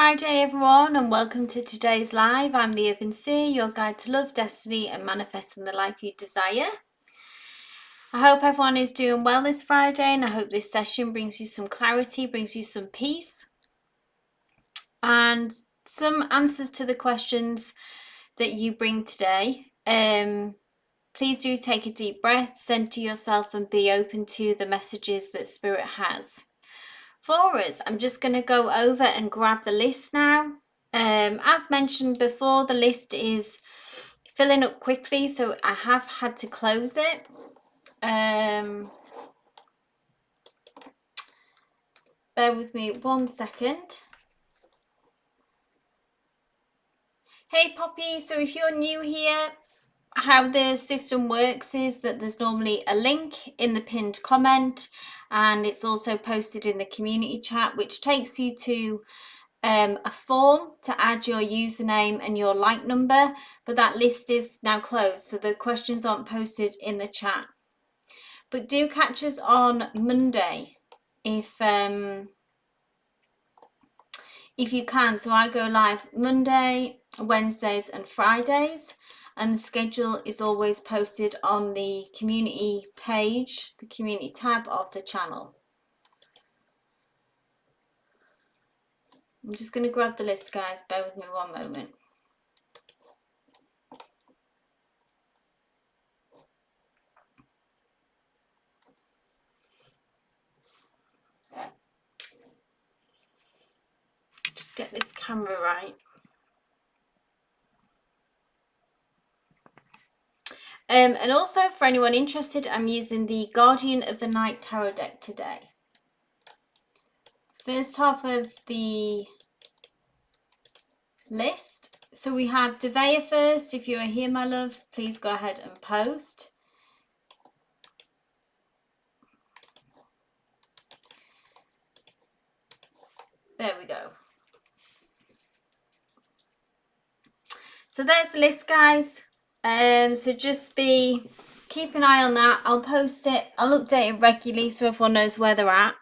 Friday, everyone, and welcome to today's live. I'm the Urban Seer, your guide to love, destiny, and manifesting the life you desire. I hope everyone is doing well this Friday, and I hope this session brings you some clarity, brings you some peace, and some answers to the questions that you bring today. Please do take a deep breath, center yourself, and be open to the messages that Spirit has for us. I'm just going to go over and grab the list now. As mentioned before, the list is filling up quickly, so I have had to close it. Bear with me 1 second. Hey Poppy, so if you're new here, how the system works is that there's normally a link in the pinned comment, and it's also posted in the community chat, which takes you to a form to add your username and your like number, but that list is now closed, so the questions aren't posted in the chat. But do catch us on Monday if you can. So I go live Monday, Wednesdays and Fridays, and the schedule is always posted on the community page, the community tab of the channel. I'm just going to grab the list, guys. Bear with me 1 moment. Just get this camera right. And also, for anyone interested, I'm using the Guardian of the Night Tarot deck today. First half of the list. So we have Devea first. If you are here, my love, please go ahead and post. There we go. So there's the list, guys. So just keep an eye on that. I'll post it. I'll update it regularly so everyone knows where they're at.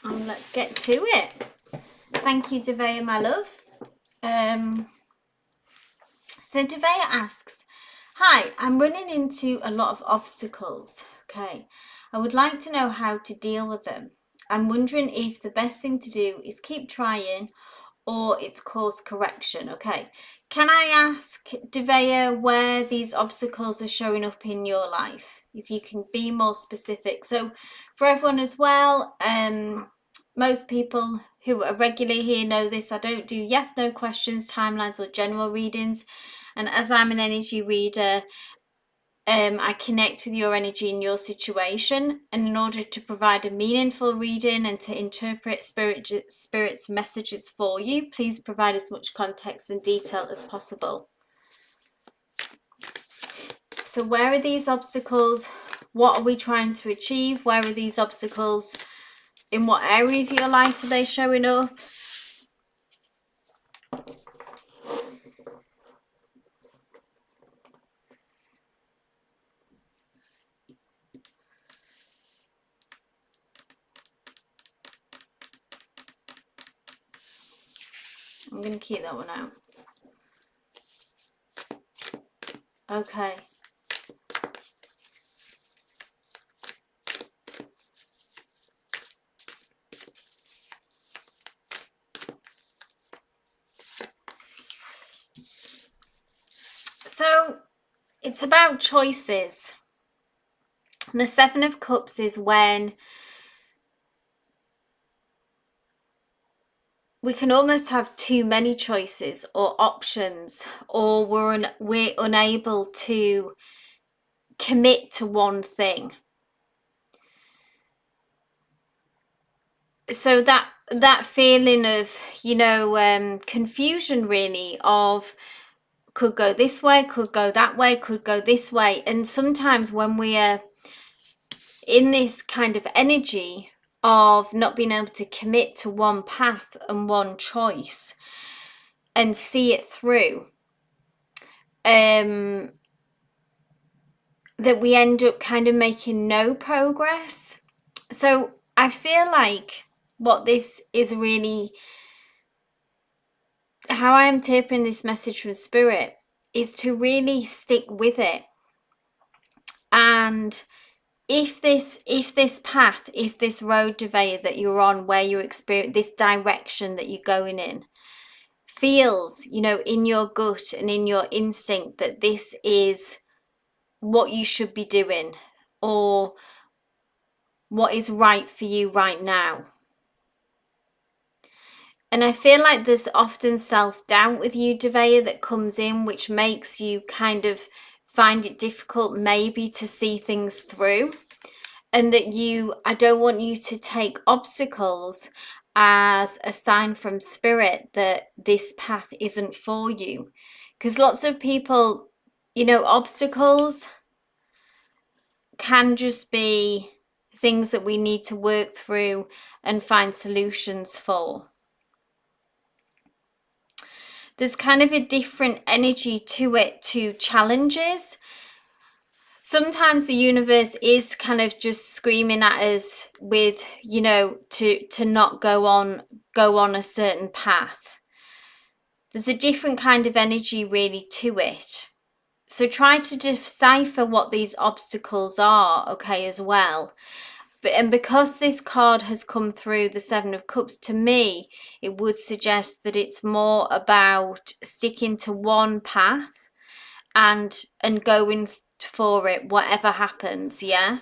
And let's get to it. Thank you, Devea, my love. So Devea asks, hi, I'm running into a lot of obstacles. Okay, I would like to know how to deal with them. I'm wondering if the best thing to do is keep trying or it's course correction. Okay, can I ask, Devea, where these obstacles are showing up in your life? If you can be more specific. So for everyone as well, most people who are regularly here know this. I don't do yes, no questions, timelines, or general readings. And as I'm an energy reader, I connect with your energy and your situation. And in order to provide a meaningful reading and to interpret Spirit's messages for you, please provide as much context and detail as possible. So where are these obstacles? What are we trying to achieve? Where are these obstacles? In what area of your life are they showing up? I'm going to keep that one out. Okay. So it's about choices. The Seven of Cups is when we can almost have too many choices or options, or we're unable to commit to one thing. So that feeling of, confusion, really, of could go this way, could go that way, could go this way. And sometimes when we are in this kind of energy of not being able to commit to one path and one choice and see it through, that we end up kind of making no progress. So I feel like what this is really, how I am interpreting this message from Spirit, is to really stick with it. And if this path, if this road, Devaya, that you're on, where you experience this direction that you're going in, feels, you know, in your gut and in your instinct that this is what you should be doing, or what is right for you right now. And I feel like there's often self-doubt with you, Devaya, that comes in, which makes you kind of find it difficult maybe to see things through. And that I don't want you to take obstacles as a sign from Spirit that this path isn't for you. Because lots of people, you know, obstacles can just be things that we need to work through and find solutions for. There's kind of a different energy to it, to challenges. Sometimes the universe is kind of just screaming at us with, you know, to not go on a certain path. There's a different kind of energy really to it. So try to decipher what these obstacles are, okay, as well. And because this card has come through, the Seven of Cups, to me, it would suggest that it's more about sticking to one path and going for it, whatever happens, yeah?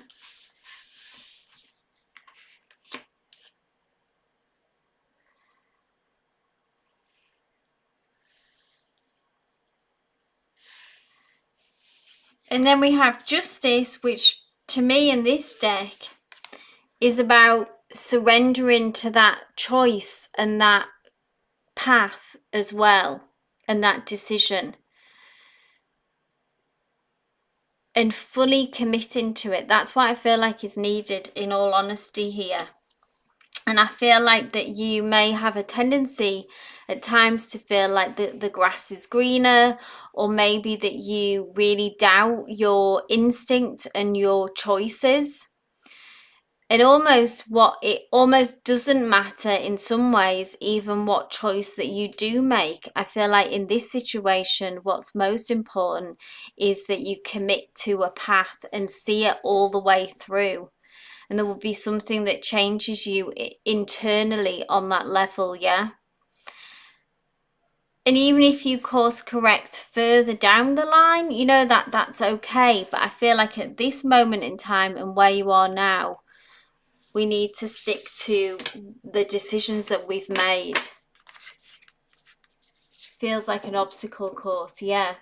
And then we have Justice, which to me in this deck is about surrendering to that choice and that path as well, and that decision, and fully committing to it. That's what I feel like is needed, in all honesty, here. And I feel like that you may have a tendency at times to feel like the grass is greener, or maybe that you really doubt your instinct and your choices. It almost doesn't matter in some ways, even what choice that you do make. I feel like in this situation, what's most important is that you commit to a path and see it all the way through. And there will be something that changes you internally on that level, yeah? And even if you course correct further down the line, you know, that's okay. But I feel like at this moment in time and where you are now, we need to stick to the decisions that we've made. Feels like an obstacle course, yeah.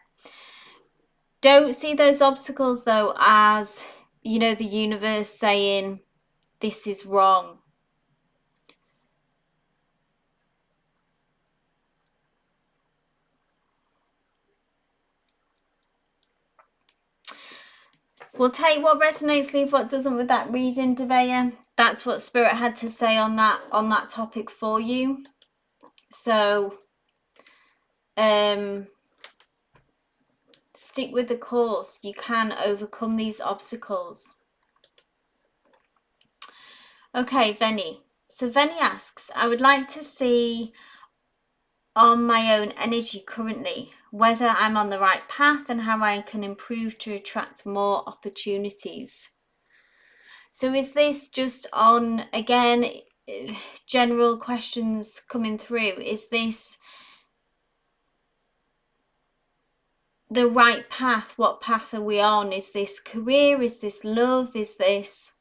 Don't see those obstacles though as, you know, the universe saying this is wrong. We'll take what resonates, leave what doesn't with that reading, Devaya. That's what Spirit had to say on that topic for you. So stick with the course. You can overcome these obstacles. Okay, Veni. So Veni asks, I would like to see on my own energy currently, whether I'm on the right path and how I can improve to attract more opportunities. So is this just on, again, general questions coming through? Is this the right path? What path are we on? Is this career? Is this love? Is this...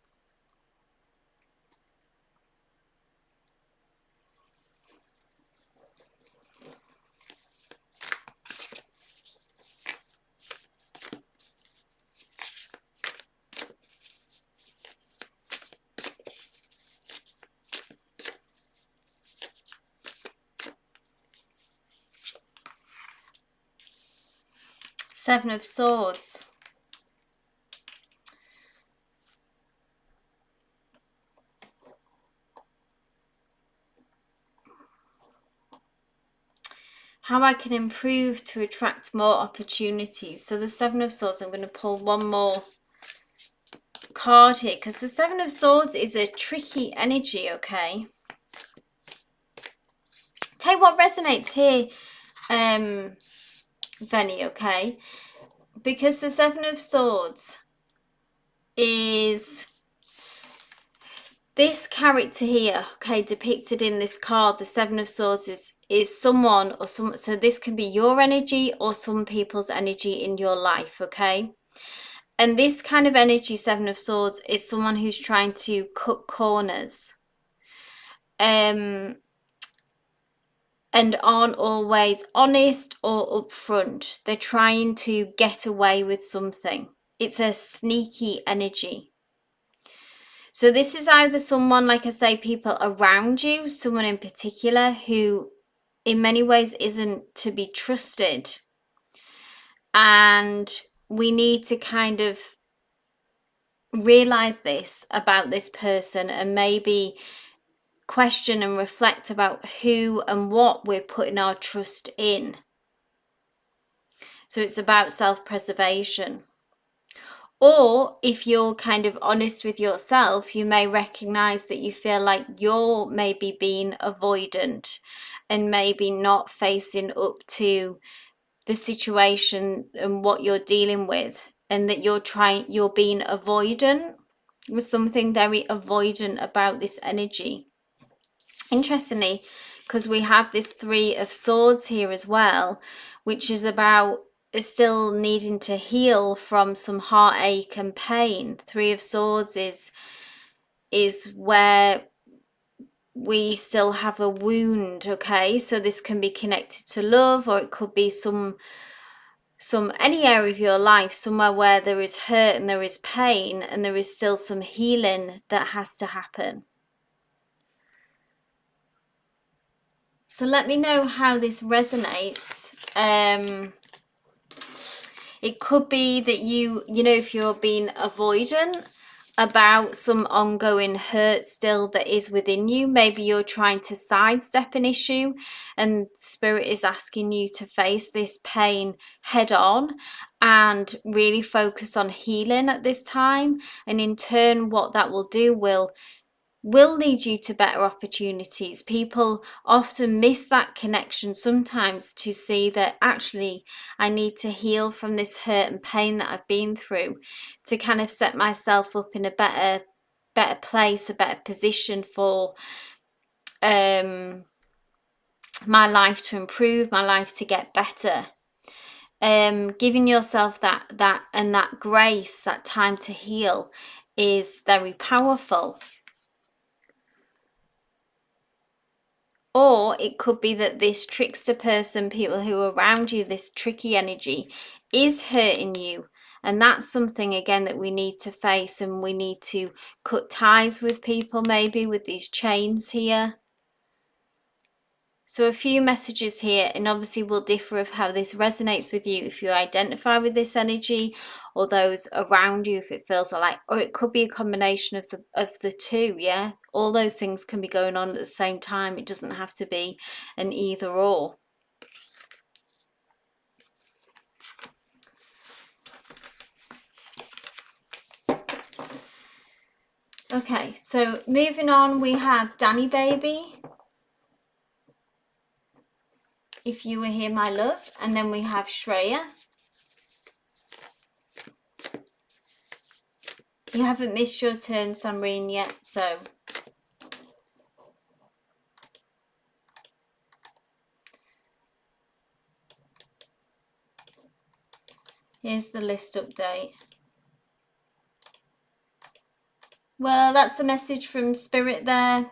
Seven of Swords. How I can improve to attract more opportunities. So the Seven of Swords, I'm going to pull one more card here, because the Seven of Swords is a tricky energy, okay? Tell you what resonates here, Benny, okay? Because the Seven of Swords is this character here, okay, depicted in this card. The Seven of Swords is someone or some, so this can be your energy or some people's energy in your life, okay? And this kind of energy, Seven of Swords, is someone who's trying to cut corners. And aren't always honest or upfront. They're trying to get away with something. It's a sneaky energy. So this is either someone, like I say, people around you, someone in particular who in many ways isn't to be trusted. And we need to kind of realize this about this person and maybe question and reflect about who and what we're putting our trust in. So it's about self-preservation. Or if you're kind of honest with yourself, you may recognize that you feel like you're maybe being avoidant and maybe not facing up to the situation and what you're dealing with, and that you're being avoidant. There's something very avoidant about this energy. Interestingly, because we have this Three of Swords here as well, which is about still needing to heal from some heartache and pain. Three of Swords is where we still have a wound, okay? So this can be connected to love, or it could be some any area of your life, somewhere where there is hurt and there is pain and there is still some healing that has to happen. So let me know how this resonates. It could be that you know, if you're being avoidant about some ongoing hurt still that is within you, maybe you're trying to sidestep an issue and Spirit is asking you to face this pain head on and really focus on healing at this time. And in turn, what that will do will lead you to better opportunities. People often miss that connection sometimes to see that actually I need to heal from this hurt and pain that I've been through to kind of set myself up in a better place, a better position for my life to improve, my life to get better. Giving yourself that grace, that time to heal is very powerful. Or it could be that this trickster person, people who are around you, this tricky energy is hurting you. And that's something, again, that we need to face, and we need to cut ties with people, maybe with these chains here. So a few messages here, and obviously will differ of how this resonates with you, if you identify with this energy, or those around you, if it feels like, or it could be a combination of the two. Yeah, all those things can be going on at the same time. It doesn't have to be an either or. Okay, so moving on, we have Danny Baby. If you were here, my love. And then we have Shreya. You haven't missed your turn, Samreen, yet, so here's the list update. Well, that's a message from Spirit there,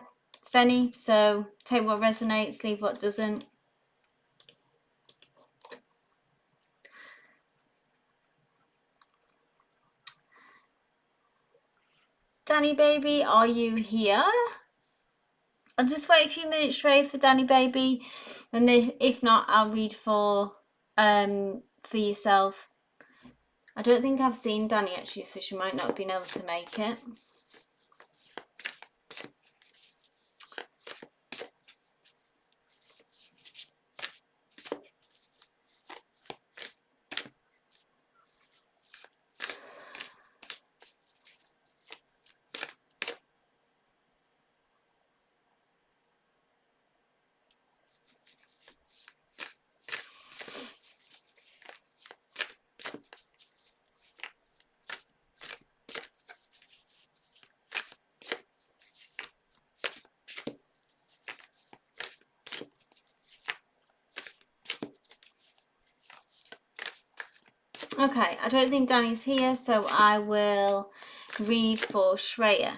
Fenny. So take what resonates, leave what doesn't. Danny Baby, are you here? I'll just wait a few minutes, Shrey, for Danny Baby, and then if not, I'll read for yourself. I don't think I've seen Danny actually, so she might not have been able to make it. Okay, I don't think Danny's here, so I will read for Shreya.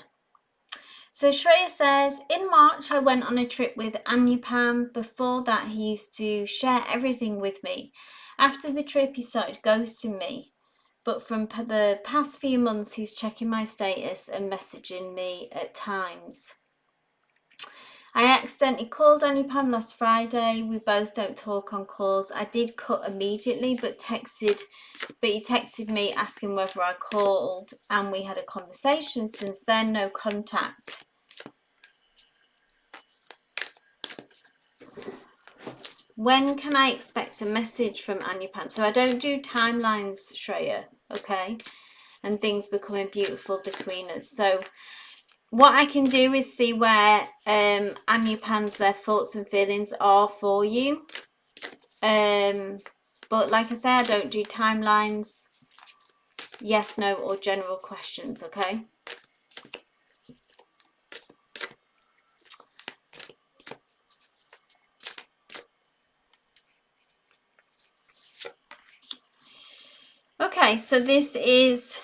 So Shreya says, in March I went on a trip with Anyapam. Before that he used to share everything with me. After the trip he started ghosting me. But from the past few months he's checking my status and messaging me at times. I accidentally called Anyapam last Friday. We both don't talk on calls. I did cut immediately, but he texted me asking whether I called, and we had a conversation. Since then, no contact. When can I expect a message from Anyapam? So I don't do timelines, Shreya, okay? And things becoming beautiful between us. So what I can do is see where Anyapam's their thoughts and feelings are for you. But like I say, I don't do timelines, yes, no, or general questions, okay? Okay, so this is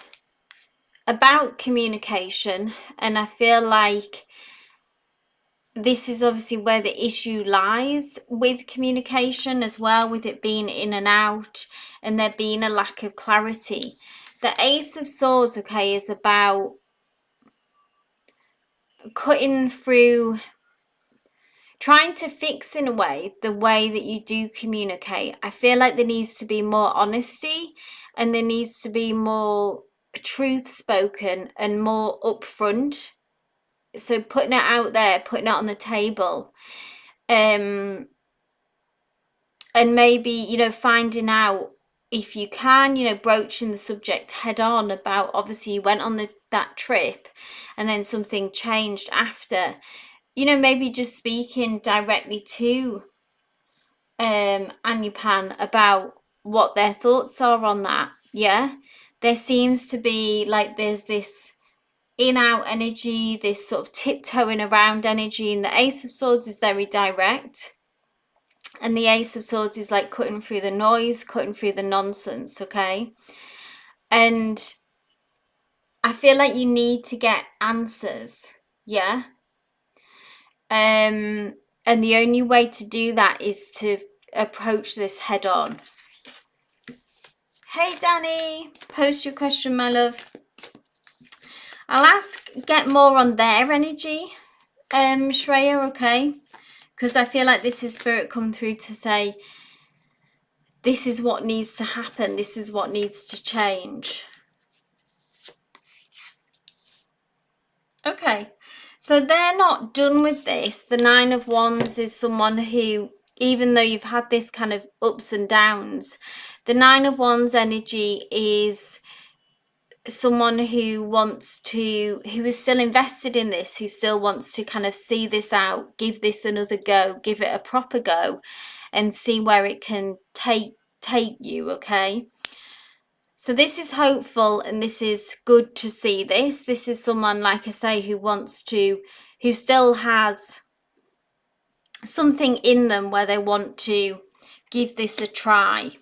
about communication, and I feel like this is obviously where the issue lies with communication as well, with it being in and out and there being a lack of clarity. The Ace of Swords, okay, is about cutting through, trying to fix in a way the way that you do communicate. I feel like there needs to be more honesty and there needs to be more truth spoken and more upfront. So putting it out there, putting it on the table, and maybe, you know, finding out if you can, you know, broaching the subject head on about, obviously you went on that trip and then something changed after, you know, maybe just speaking directly to Anyapam about what their thoughts are on that. Yeah, there seems to be like there's this in-out energy, this sort of tiptoeing around energy, and the Ace of Swords is very direct, and the Ace of Swords is like cutting through the noise, cutting through the nonsense, okay? And I feel like you need to get answers, yeah? And the only way to do that is to approach this head on. Hey Danny, post your question, my love. I'll get more on their energy, Shreya, okay? Because I feel like this is Spirit come through to say, this is what needs to happen, this is what needs to change. Okay, so they're not done with this. The Nine of Wands is someone who, even though you've had this kind of ups and downs, the Nine of Wands energy is someone who is still invested in this, who still wants to kind of see this out, give this another go, give it a proper go, and see where it can take you, okay? So this is hopeful, and this is good to see this. This is someone, like I say, who still has something in them where they want to give this a try.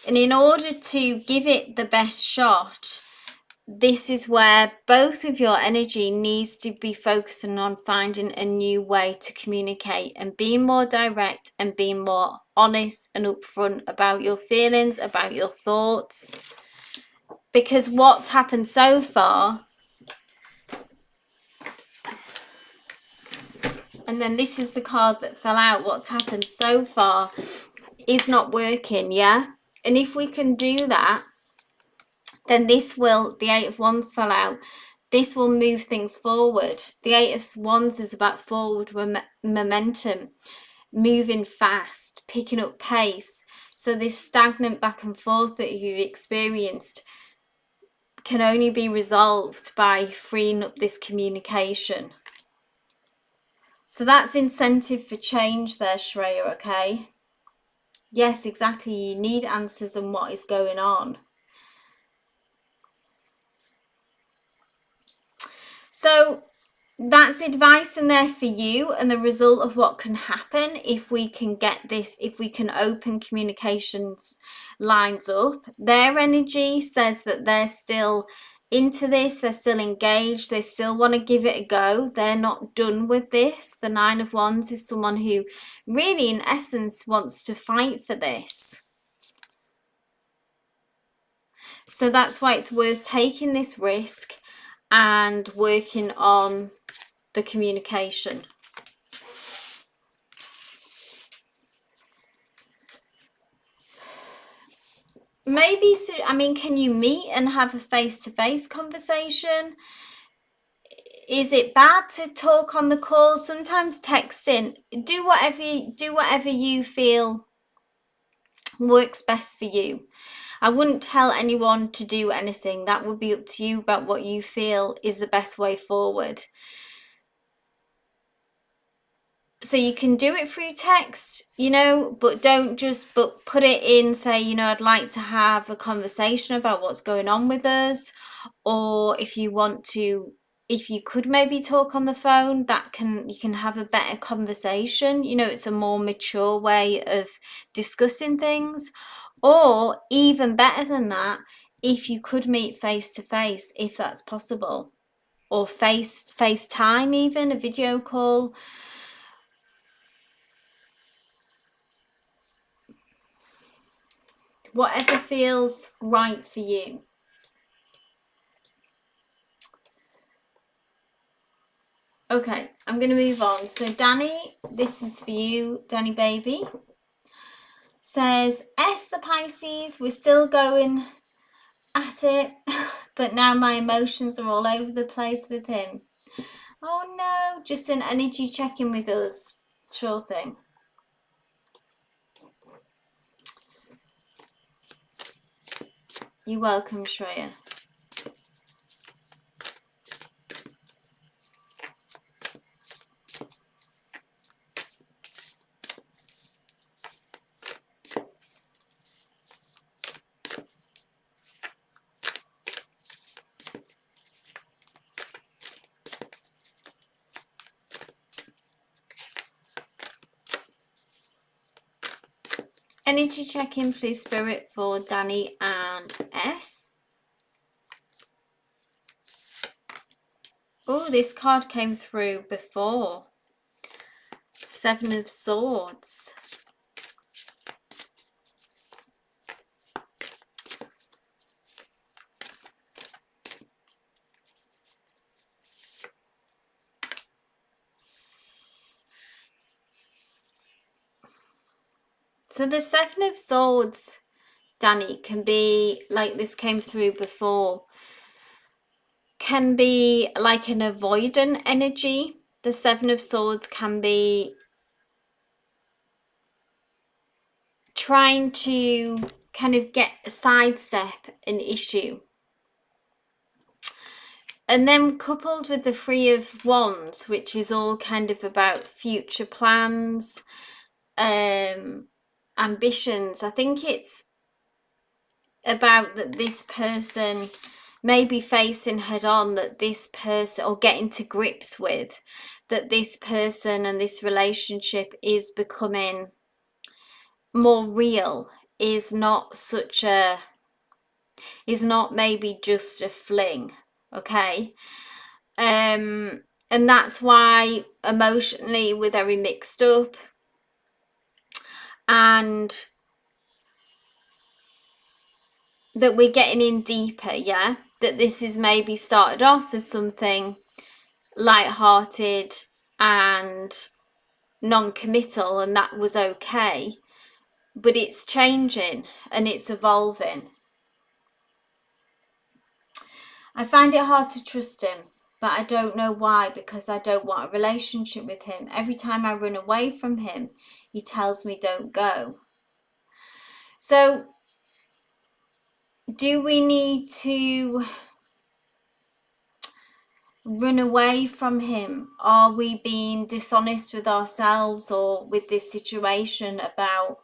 And in order to give it the best shot, this is where both of your energy needs to be focusing on finding a new way to communicate and being more direct and being more honest and upfront about your feelings, about your thoughts. Because what's happened so far, and then this is the card that fell out, what's happened so far is not working, yeah? And if we can do that, then this will, the Eight of Wands fell out, this will move things forward. The Eight of Wands is about forward momentum, moving fast, picking up pace. So this stagnant back and forth that you've experienced can only be resolved by freeing up this communication. So that's incentive for change there, Shreya, okay? Yes, exactly. You need answers on what is going on. So that's advice in there for you, and the result of what can happen if we can get this, if we can open communications lines up. Their energy says that they're still into this, they're still engaged, they still want to give it a go, they're not done with this. The Nine of Wands is someone who really in essence wants to fight for this. So that's why it's worth taking this risk and working on the communication. Maybe, I mean, can you meet and have a face-to-face conversation? Is it bad to talk on the call? Sometimes texting. Do whatever you feel works best for you. I wouldn't tell anyone to do anything. That would be up to you about what you feel is the best way forward. So you can do it through text, you know, but don't just put it in, say, you know, I'd like to have a conversation about what's going on with us. Or if you want to, if you could maybe talk on the phone, you can have a better conversation. You know, it's a more mature way of discussing things. Or even better than that, if you could meet face to face, if that's possible, or FaceTime, even a video call. Whatever feels right for you. Okay, I'm going to move on. So Danny, this is for you, Danny baby. Says, the Pisces, we're still going at it, but now my emotions are all over the place with him. Oh no, just an energy check-in with us. Sure thing. You're welcome, Shreya. Energy check-in, please, Spirit, for Danny and S. Oh, this card came through before. Seven of Swords. So the Seven of Swords, Danny, can be, like this came through before, can be like an avoidant energy. The Seven of Swords can be trying to kind of sidestep an issue. And then coupled with the Three of Wands, which is all kind of about future plans, ambitions. I think it's about that this person may be facing head on that this person, or getting to grips with that this person and this relationship is becoming more real, is not maybe just a fling. Okay. And that's why emotionally we're very mixed up, and that we're getting in deeper. Yeah, that this is maybe started off as something light-hearted and non-committal, and that was okay, but it's changing and it's evolving. I find it hard to trust him, but I don't know why, because I don't want a relationship with him. Every time I run away from him, he tells me don't go. So do we need to run away from him? Are we being dishonest with ourselves or with this situation about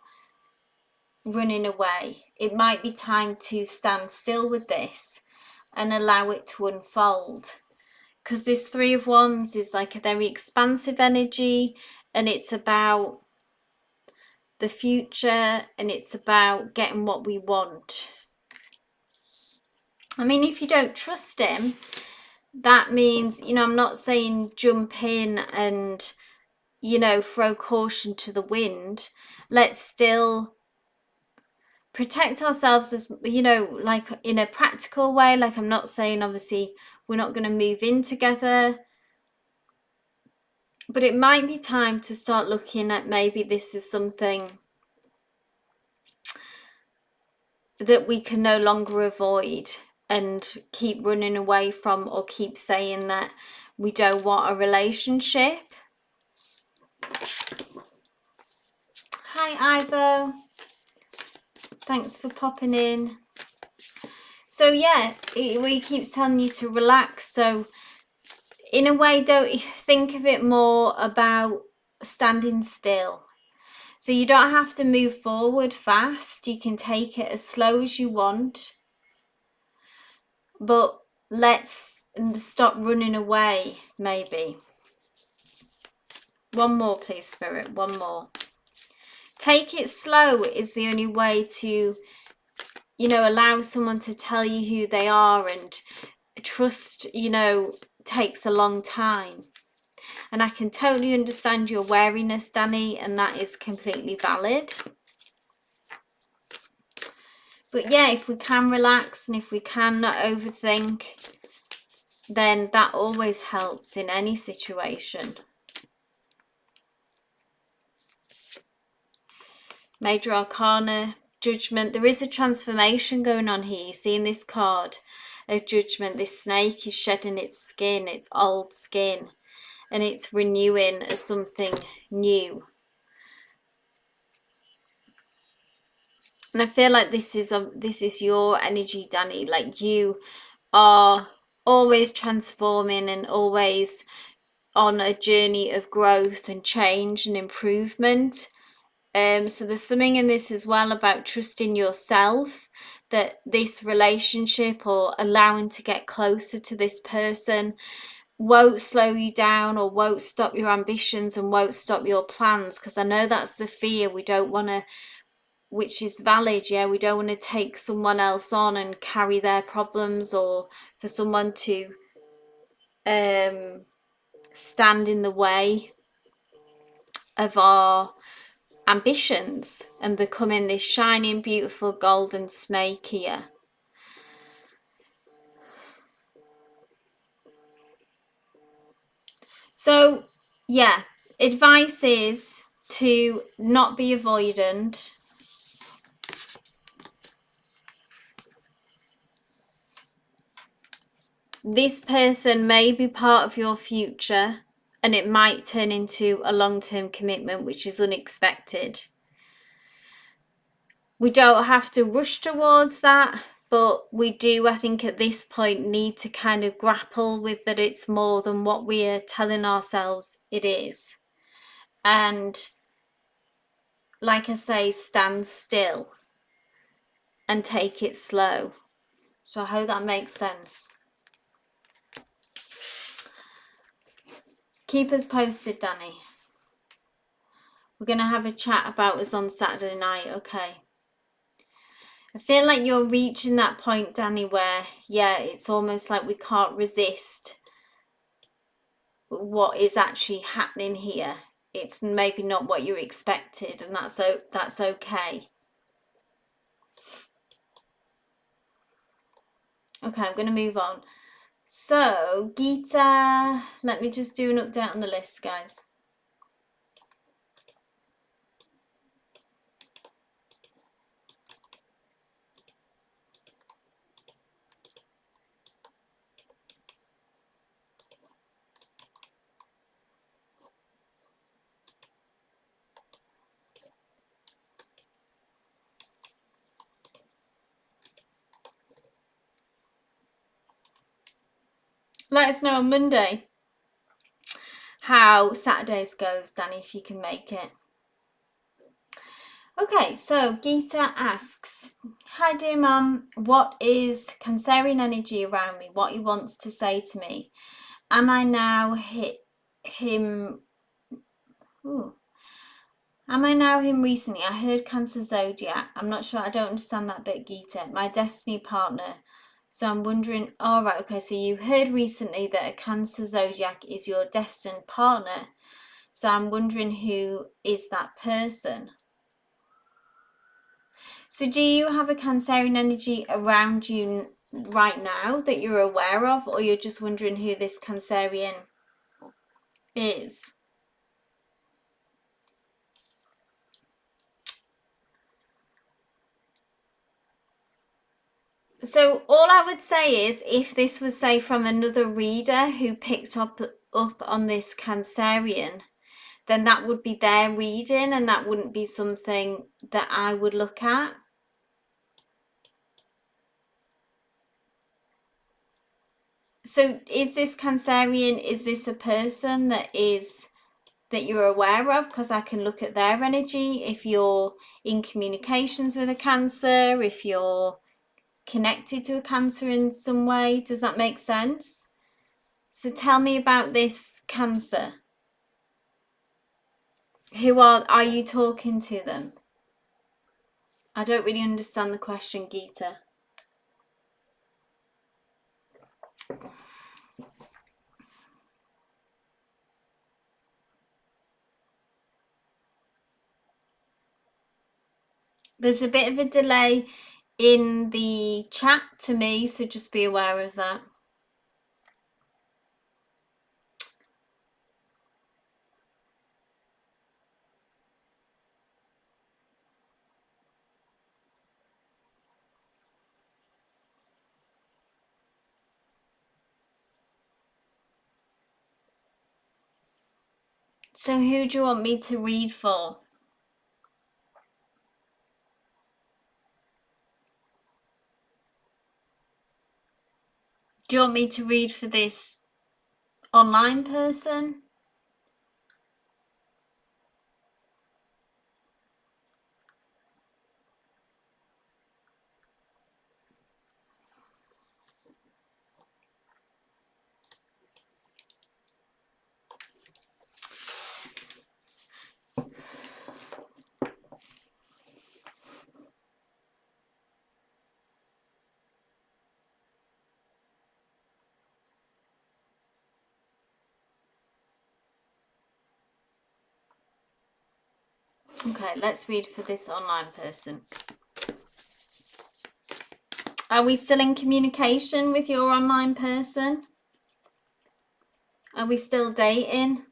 running away? It might be time to stand still with this and allow it to unfold. because this Three of Wands is like a very expansive energy, and it's about the future, and it's about getting what we want. I mean, if you don't trust him, that means, you know, I'm not saying jump in and, you know, throw caution to the wind. Let's still protect ourselves, as, you know, like in a practical way. Like, I'm not saying obviously we're not going to move in together, but it might be time to start looking at maybe this is something that we can no longer avoid and keep running away from, or keep saying that we don't want a relationship. Hi Ivo, thanks for popping in. So yeah, he keeps telling you to relax. So in a way, don't think of it more about standing still. So you don't have to move forward fast. You can take it as slow as you want. But let's stop running away, maybe. One more, please, Spirit. One more. Take it slow is the only way to, you know, allow someone to tell you who they are, and trust, you know, takes a long time. And I can totally understand your wariness, Danny, and that is completely valid. But yeah, if we can relax and if we can not overthink, then that always helps in any situation. Major Arcana, Judgment. There is a transformation going on here. You see in this card of Judgment, this snake is shedding its skin, its old skin, and it's renewing as something new. And I feel like this is your energy, Danny. Like, you are always transforming and always on a journey of growth and change and improvement. So there's something in this as well about trusting yourself, that this relationship or allowing to get closer to this person won't slow you down or won't stop your ambitions and won't stop your plans. Because I know that's the fear. We don't want to, which is valid, yeah, we don't want to take someone else on and carry their problems, or for someone to stand in the way of our ambitions and becoming this shining, beautiful golden snake here. So yeah, advice is to not be avoidant. This person may be part of your future, and it might turn into a long-term commitment, which is unexpected. We don't have to rush towards that, but we do, I think, at this point need to kind of grapple with that it's more than what we are telling ourselves it is. And like I say, stand still and take it slow. So I hope that makes sense. Keep us posted, Danny. We're going to have a chat about us on Saturday night, okay? I feel like you're reaching that point, Danny, where, yeah, it's almost like we can't resist what is actually happening here. It's maybe not what you expected, and that's okay. Okay, I'm going to move on. So, Gita, let me just do an update on the list, guys. Let us know on Monday how Saturdays goes, Danny, if you can make it. Okay, so Gita asks, hi dear mum, what is Cancerian energy around me? What he wants to say to me? am I now him? Ooh. Am I now him recently? I heard Cancer Zodiac. I'm not sure. I don't understand that bit, Gita. My destiny partner. So I'm wondering. All right. Okay. So you heard recently that a Cancer Zodiac is your destined partner. So I'm wondering who is that person. So do you have a Cancerian energy around you right now that you're aware of, or you're just wondering who this Cancerian is? So all I would say is, if this was, say, from another reader who picked up on this Cancerian, then that would be their reading and that wouldn't be something that I would look at. So is this Cancerian, is this a person that you're aware of? Because I can look at their energy. If you're in communications with a Cancer, if you're connected to a Cancer in some way, does that make sense? So tell me about this Cancer. Who are you talking to them? I don't really understand the question, Gita. There's a bit of a delay in the chat to me, so just be aware of that. So who do you want me to read for? Do you want me to read for this online person? Okay, let's read for this online person. Are we still in communication with your online person? Are we still dating?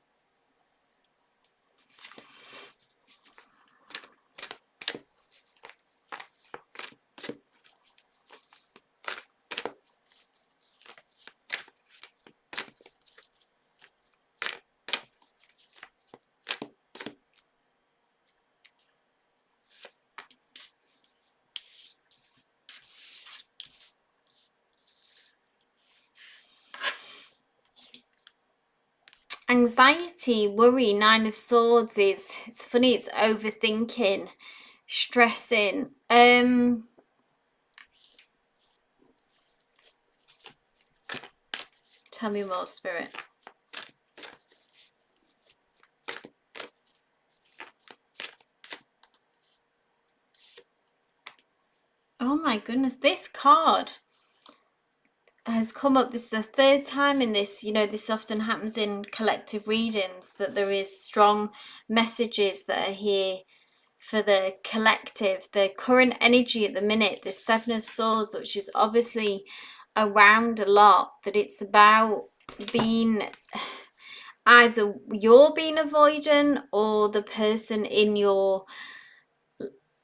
Anxiety, worry, Nine of Swords is, it's funny, it's overthinking, stressing. Tell me more, Spirit. Oh my goodness, this card has come up. This is the third time in this. You know, this often happens in collective readings, that there is strong messages that are here for the collective. The current energy at the minute, the Seven of Swords, which is obviously around a lot, that it's about being, either you're being avoidant or the person in your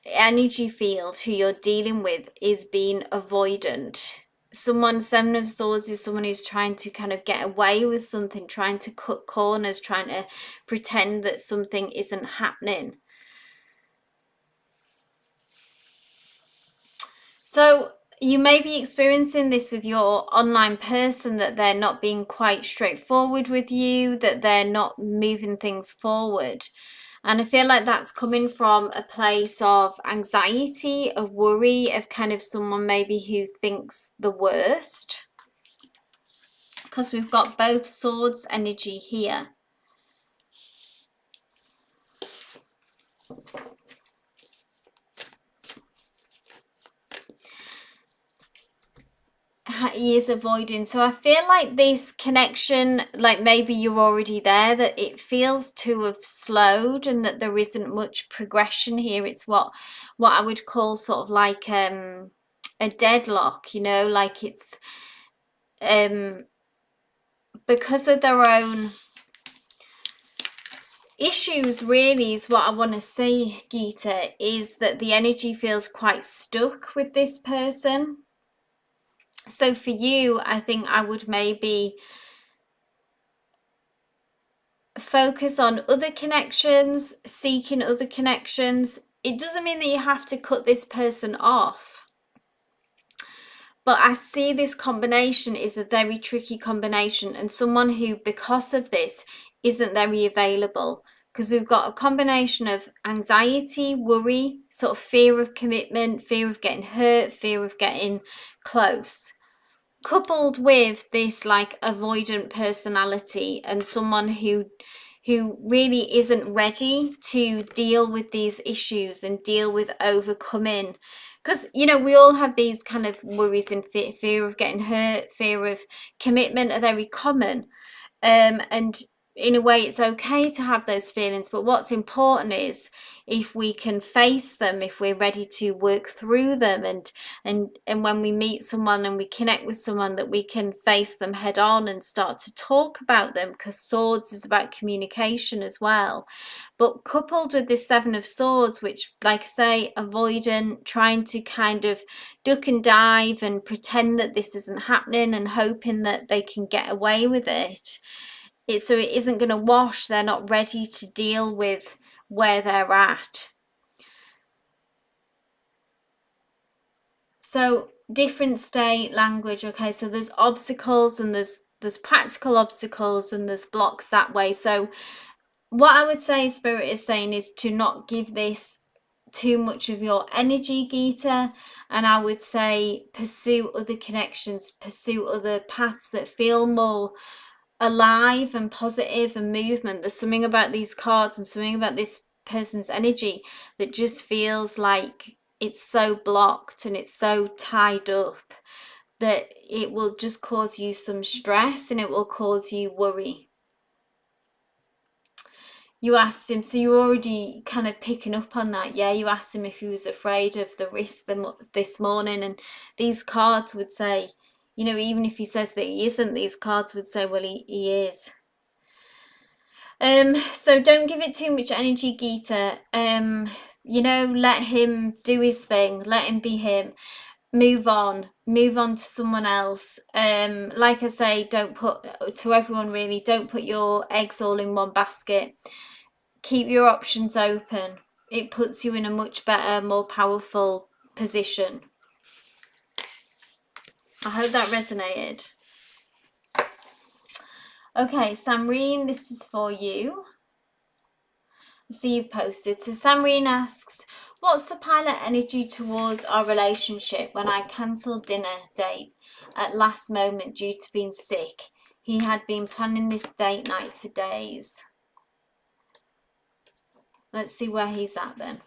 energy field who you're dealing with is being avoidant. Someone, Seven of Swords, is someone who's trying to kind of get away with something, trying to cut corners, trying to pretend that something isn't happening. So you may be experiencing this with your online person, that they're not being quite straightforward with you, that they're not moving things forward. And I feel like that's coming from a place of anxiety, of worry, of kind of someone maybe who thinks the worst. because we've got both swords energy here. He is avoiding. So I feel like this connection, like maybe you're already there, that it feels to have slowed and that there isn't much progression here. It's what I would call sort of like a deadlock, you know, like it's because of their own issues. Really is what I want to say, Geeta, is that the energy feels quite stuck with this person. So for you, I think I would maybe focus on other connections, seeking other connections. It doesn't mean that you have to cut this person off, but I see this combination is a very tricky combination, and someone who, because of this, isn't very available, because we've got a combination of anxiety, worry, sort of fear of commitment, fear of getting hurt, fear of getting close, coupled with this like avoidant personality, and someone who really isn't ready to deal with these issues and deal with overcoming, because you know we all have these kind of worries and fear of getting hurt, fear of commitment are very common, and in a way it's okay to have those feelings, but what's important is if we can face them, if we're ready to work through them, and when we meet someone and we connect with someone, that we can face them head on and start to talk about them, because swords is about communication as well. But coupled with this Seven of Swords, which, like I say, avoidant, trying to kind of duck and dive and pretend that this isn't happening and hoping that they can get away with it, so it isn't going to wash. They're not ready to deal with where they're at. So different state, language. Okay, so there's obstacles and there's practical obstacles and there's blocks that way. So what I would say Spirit is saying is to not give this too much of your energy, Geeta, and I would say pursue other connections, pursue other paths that feel more alive and positive and movement. There's something about these cards and something about this person's energy that just feels like it's so blocked and it's so tied up that it will just cause you some stress and it will cause you worry. You asked him, so you're already kind of picking up on that, yeah? You asked him if he was afraid of the risk this morning, and these cards would say, you know, even if he says that he isn't, these cards would say, well, he is. So don't give it too much energy, Geeta. You know, let him do his thing, let him be him. Move on to someone else. Like I say, don't put, to everyone really, don't put your eggs all in one basket. Keep your options open. It puts you in a much better, more powerful position. I hope that resonated. Okay, Samreen, this is for you. See, you've posted. So Samreen asks, what's the pilot energy towards our relationship when I cancelled dinner date at last moment due to being sick? He had been planning this date night for days. Let's see where he's at then.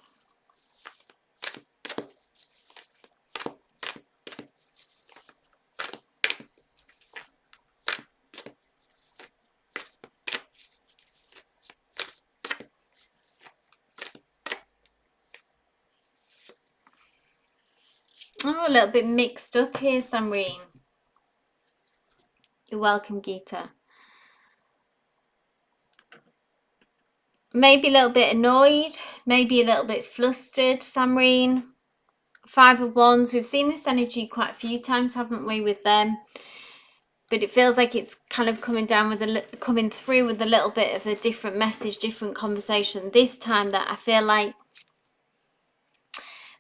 Oh, a little bit mixed up here, Samreen. You're welcome, Geeta. Maybe a little bit annoyed, maybe a little bit flustered, Samreen. Five of Wands, we've seen this energy quite a few times, haven't we, with them? But it feels like it's kind of coming through with a little bit of a different message, different conversation this time, that I feel like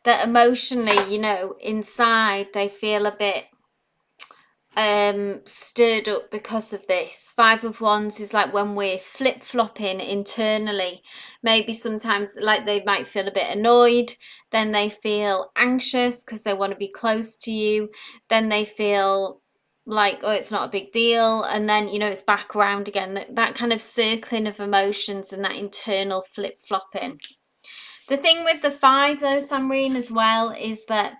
that emotionally, you know, inside they feel a bit stirred up because of this. Five of Wands is like when we're flip-flopping internally. Maybe sometimes like they might feel a bit annoyed, then they feel anxious because they want to be close to you, then they feel like, oh, it's not a big deal, and then, you know, it's back around again. That kind of circling of emotions and that internal flip-flopping. The thing with the 5 though, Samreen, as well, is that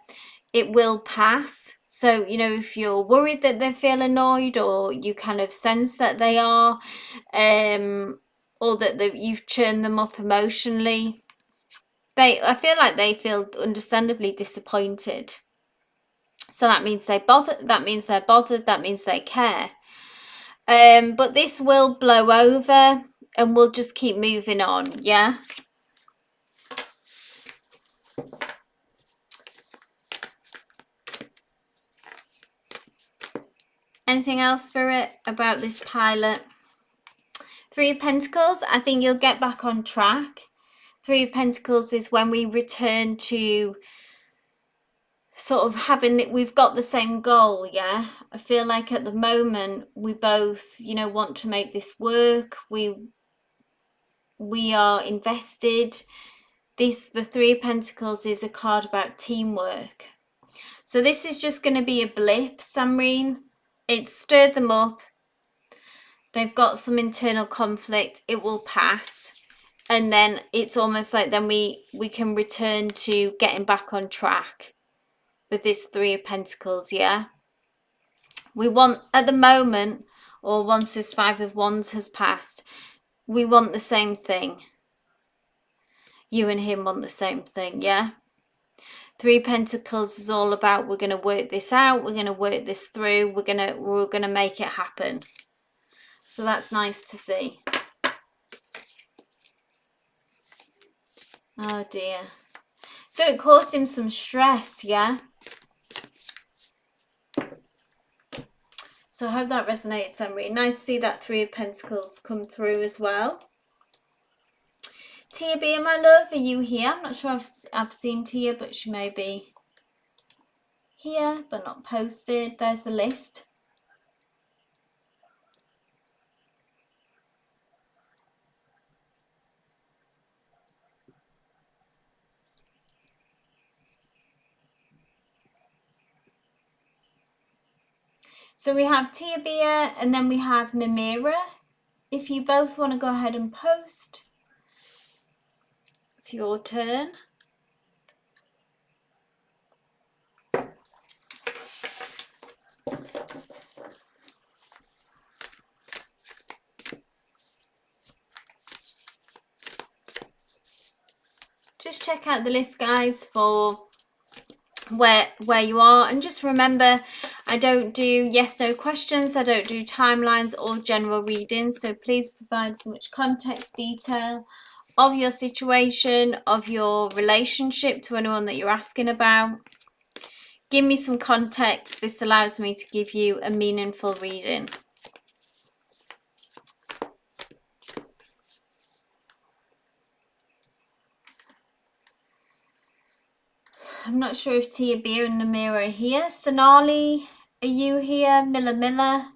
it will pass. So, you know, if you're worried that they feel annoyed, or you kind of sense that they are, or that you've churned them up emotionally, I feel like they feel understandably disappointed. So that means they're bothered, that means they care. But this will blow over and we'll just keep moving on, yeah? Anything else, Spirit, about this pilot? 3 of Pentacles, I think you'll get back on track. 3 of Pentacles is when we return to sort of having, we've got the same goal, yeah? I feel like at the moment we both, you know, want to make this work. We are invested. The 3 of Pentacles is a card about teamwork. So this is just going to be a blip, Samreen. It stirred them up. They've got some internal conflict. It will pass. And then it's almost like then we can return to getting back on track with this 3 of Pentacles, yeah? We want, at the moment, or once this 5 of Wands has passed, we want the same thing. You and him want the same thing, yeah? 3 of Pentacles is all about, we're going to work this out, we're going to work this through, we're going to make it happen. So that's nice to see. Oh dear. So it caused him some stress, yeah? So I hope that resonated, Samri. Nice to see that 3 of Pentacles come through as well. Tia B, my love, are you here? I'm not sure if I've seen Tia, but she may be here, but not posted. There's the list. So we have Tia Bia and then we have Namira. If you both want to go ahead and post, it's your turn. Just check out the list, guys, for where you are, and just remember, I don't do yes no questions, I don't do timelines or general readings, so please provide as much context detail of your situation, of your relationship to anyone that you're asking about. Give me some context. This allows me to give you a meaningful reading. I'm not sure if Tia Beer and Namira are here. Sonali, are you here? Miller.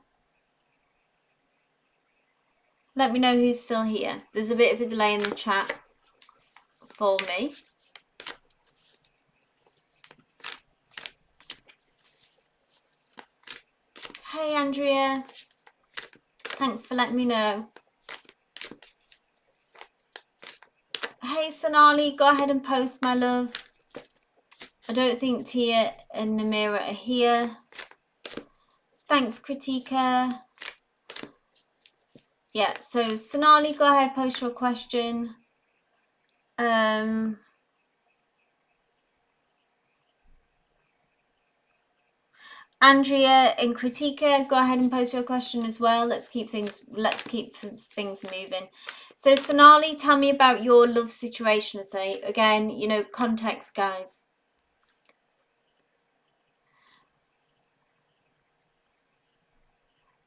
Let me know who's still here. There's a bit of a delay in the chat for me. Hey Andrea, thanks for letting me know. Hey Sonali, go ahead and post, my love. I don't think Tia and Namira are here. Thanks, Kritika. Yeah, so Sonali, go ahead, post your question. Andrea and Kritika, go ahead and post your question as well. Let's keep things moving. So Sonali, tell me about your love situation. So again, you know, context, guys.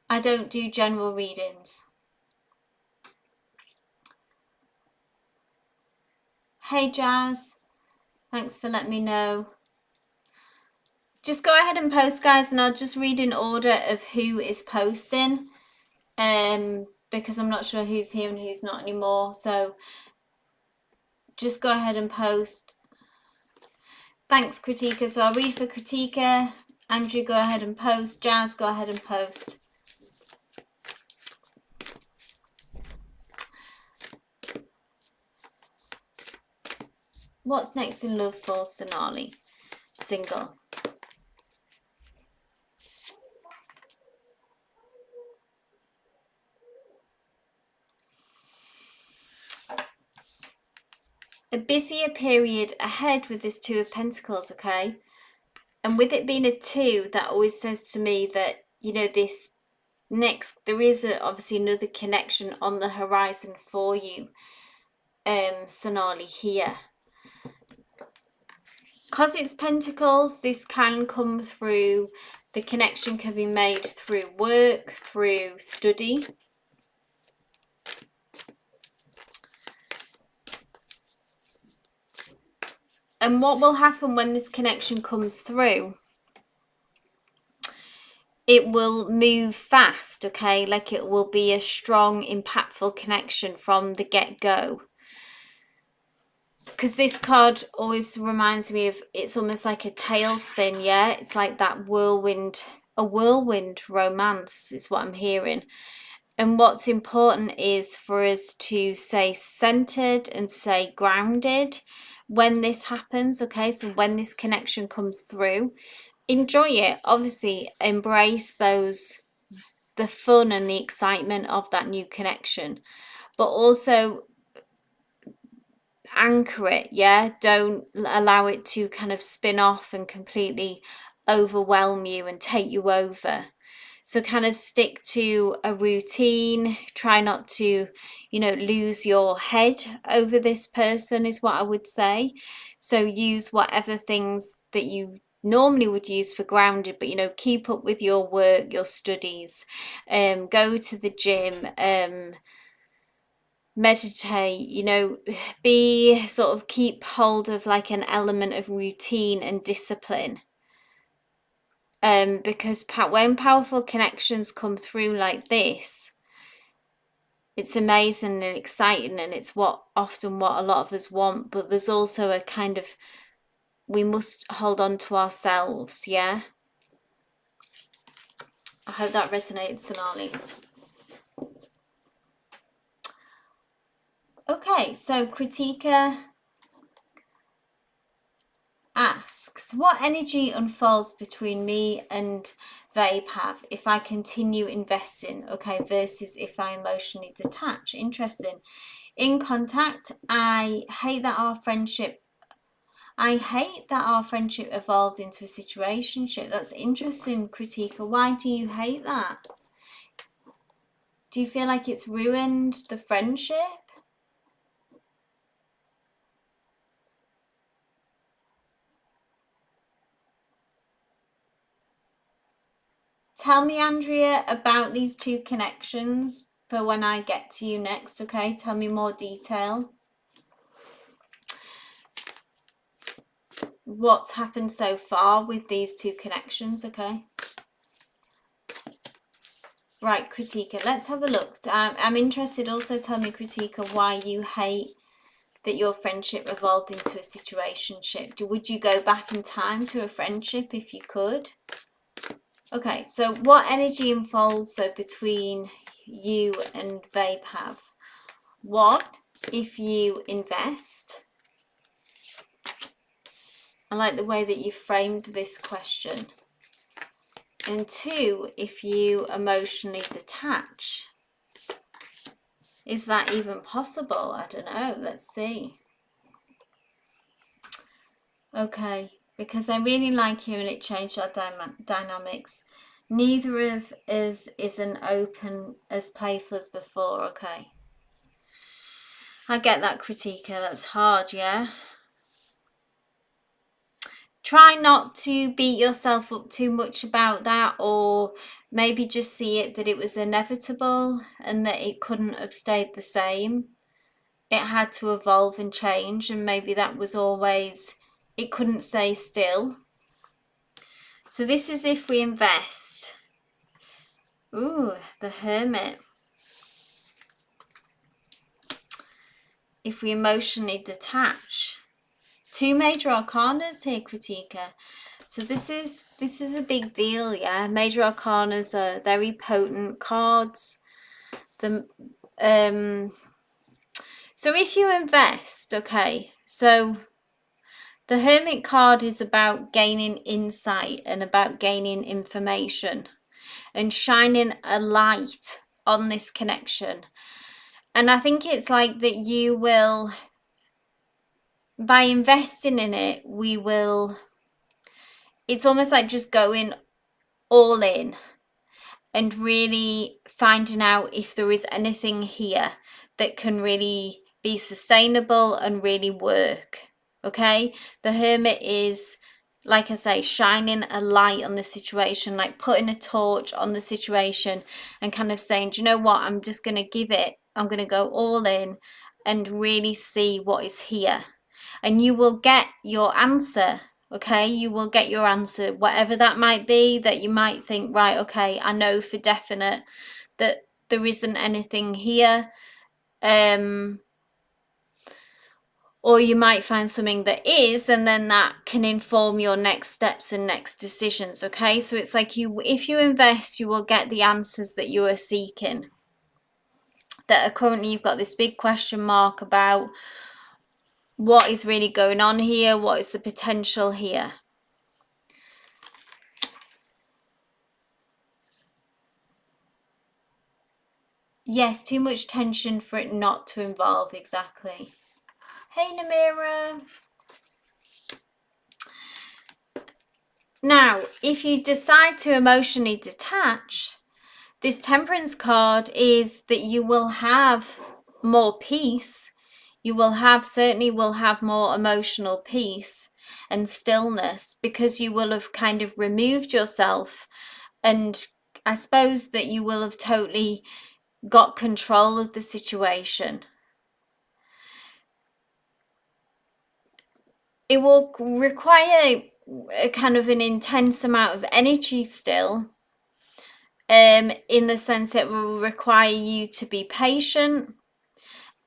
I don't do general readings. Hey Jazz, thanks for letting me know. Just go ahead and post, guys, and I'll just read in order of who is posting, because I'm not sure who's here and who's not anymore. So just go ahead and post. Thanks, Kritika. So I'll read for Kritika. Andrew, go ahead and post. Jazz, go ahead and post. What's next in love for Sonali? Single. A busier period ahead with this Two of Pentacles, okay? And with it being a 2, that always says to me that, you know, this next, there is obviously another connection on the horizon for you, Sonali, here. Because it's Pentacles, this can come through, the connection can be made through work, through study. And what will happen when this connection comes through? It will move fast, okay? Like it will be a strong, impactful connection from the get-go. Because this card always reminds me of, it's almost like a tailspin, yeah? It's like that whirlwind, a whirlwind romance is what I'm hearing. And what's important is for us to stay centered and stay grounded when this happens, okay? So when this connection comes through, enjoy it. Obviously, embrace the fun and the excitement of that new connection, but also anchor it, yeah? Don't allow it to kind of spin off and completely overwhelm you and take you over. So kind of stick to a routine. Try not to, you know, lose your head over this person is what I would say. So use whatever things that you normally would use for grounded, but, you know, keep up with your work, your studies, go to the gym, meditate, you know, be sort of keep hold of like an element of routine and discipline. Because when powerful connections come through like this, it's amazing and exciting, and it's often what a lot of us want, but there's also a kind of, we must hold on to ourselves, yeah? I hope that resonates, Sonali. Okay, so Kritika asks, what energy unfolds between me and Vapav if I continue investing, okay, versus if I emotionally detach? Interesting. In contact, I hate that our friendship evolved into a situationship. That's interesting, Kritika. Why do you hate that? Do you feel like it's ruined the friendship? Tell me, Andrea, about these two connections for when I get to you next, okay? Tell me more detail. What's happened so far with these two connections, okay? Right, Kritika, let's have a look. I'm interested also, tell me, Kritika, why you hate that your friendship evolved into a situationship. Would you go back in time to a friendship if you could? Okay, so what energy unfolds so between you and Vapav? What if you invest? I like the way that you framed this question. And 2, if you emotionally detach. Is that even possible? I don't know. Let's see. Okay, because I really like you and it changed our dynamics. Neither of us isn't open as playful as before. Okay. I get that, Kritika. That's hard, yeah? Try not to beat yourself up too much about that, or maybe just see it that it was inevitable and that it couldn't have stayed the same. It had to evolve and change, and maybe that was always, it couldn't stay still. So this is if we invest. Ooh, the Hermit. If we emotionally detach. 2 major arcanas here, Kritika. So this is a big deal, yeah. Major Arcanas are very potent cards. The so if you invest, okay, so the Hermit card is about gaining insight and about gaining information and shining a light on this connection. And I think it's like that you will, by investing in it, it's almost like just going all in and really finding out if there is anything here that can really be sustainable and really work. Okay, the Hermit is, like I say, shining a light on the situation, like putting a torch on the situation and kind of saying, do you know what, I'm just going to give it, I'm going to go all in and really see what is here. And you will get your answer. Okay, you will get your answer, whatever that might be, that you might think, right, okay, I know for definite that there isn't anything here. Or you might find something that is, and then that can inform your next steps and next decisions. Okay, so it's like if you invest, you will get the answers that you are seeking. That are currently, you've got this big question mark about what is really going on here, what is the potential here. Yes, too much tension for it not to involve, exactly. Hey, Namira. Now, if you decide to emotionally detach, this Temperance card is that you will have more peace. You will certainly have more emotional peace and stillness, because you will have kind of removed yourself, and I suppose that you will have totally got control of the situation. It will require a kind of an intense amount of energy still, in the sense it will require you to be patient,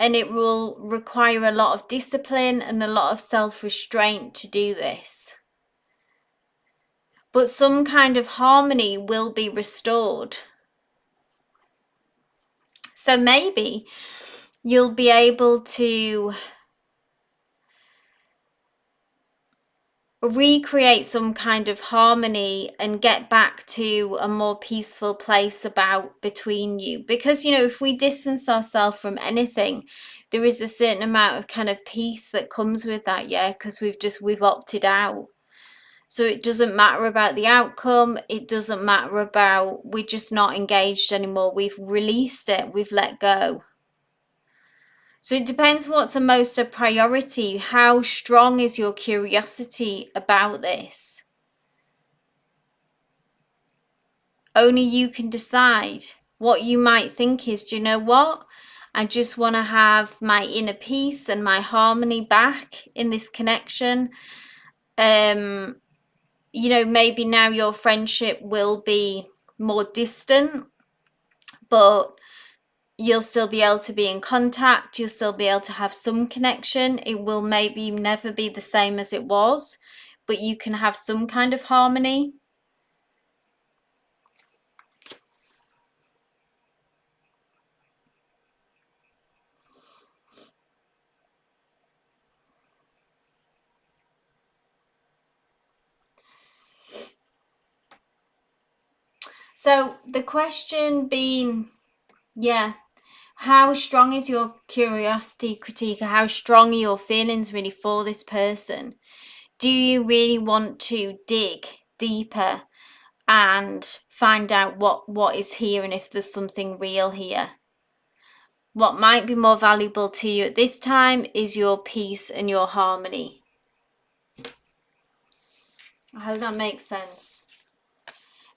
and it will require a lot of discipline and a lot of self-restraint to do this. But some kind of harmony will be restored. So maybe you'll be able to recreate some kind of harmony and get back to a more peaceful place between you, because if we distance ourselves from anything, there is a certain amount of kind of peace that comes with that, yeah, because we've opted out. So it doesn't matter about the outcome, it doesn't matter about, we're just not engaged anymore, we've released it, we've let go. So it depends what's the most a priority. How strong is your curiosity about this? Only you can decide. What you might think is, do you know what? I just want to have my inner peace and my harmony back in this connection. Maybe now your friendship will be more distant, but you'll still be able to be in contact, you'll still be able to have some connection. It will maybe never be the same as it was, but you can have some kind of harmony. So the question being, yeah, how strong is your curiosity, Kritika? How strong are your feelings really for this person? Do you really want to dig deeper and find out what is here, and if there's something real here? What might be more valuable to you at this time is your peace and your harmony. I hope that makes sense.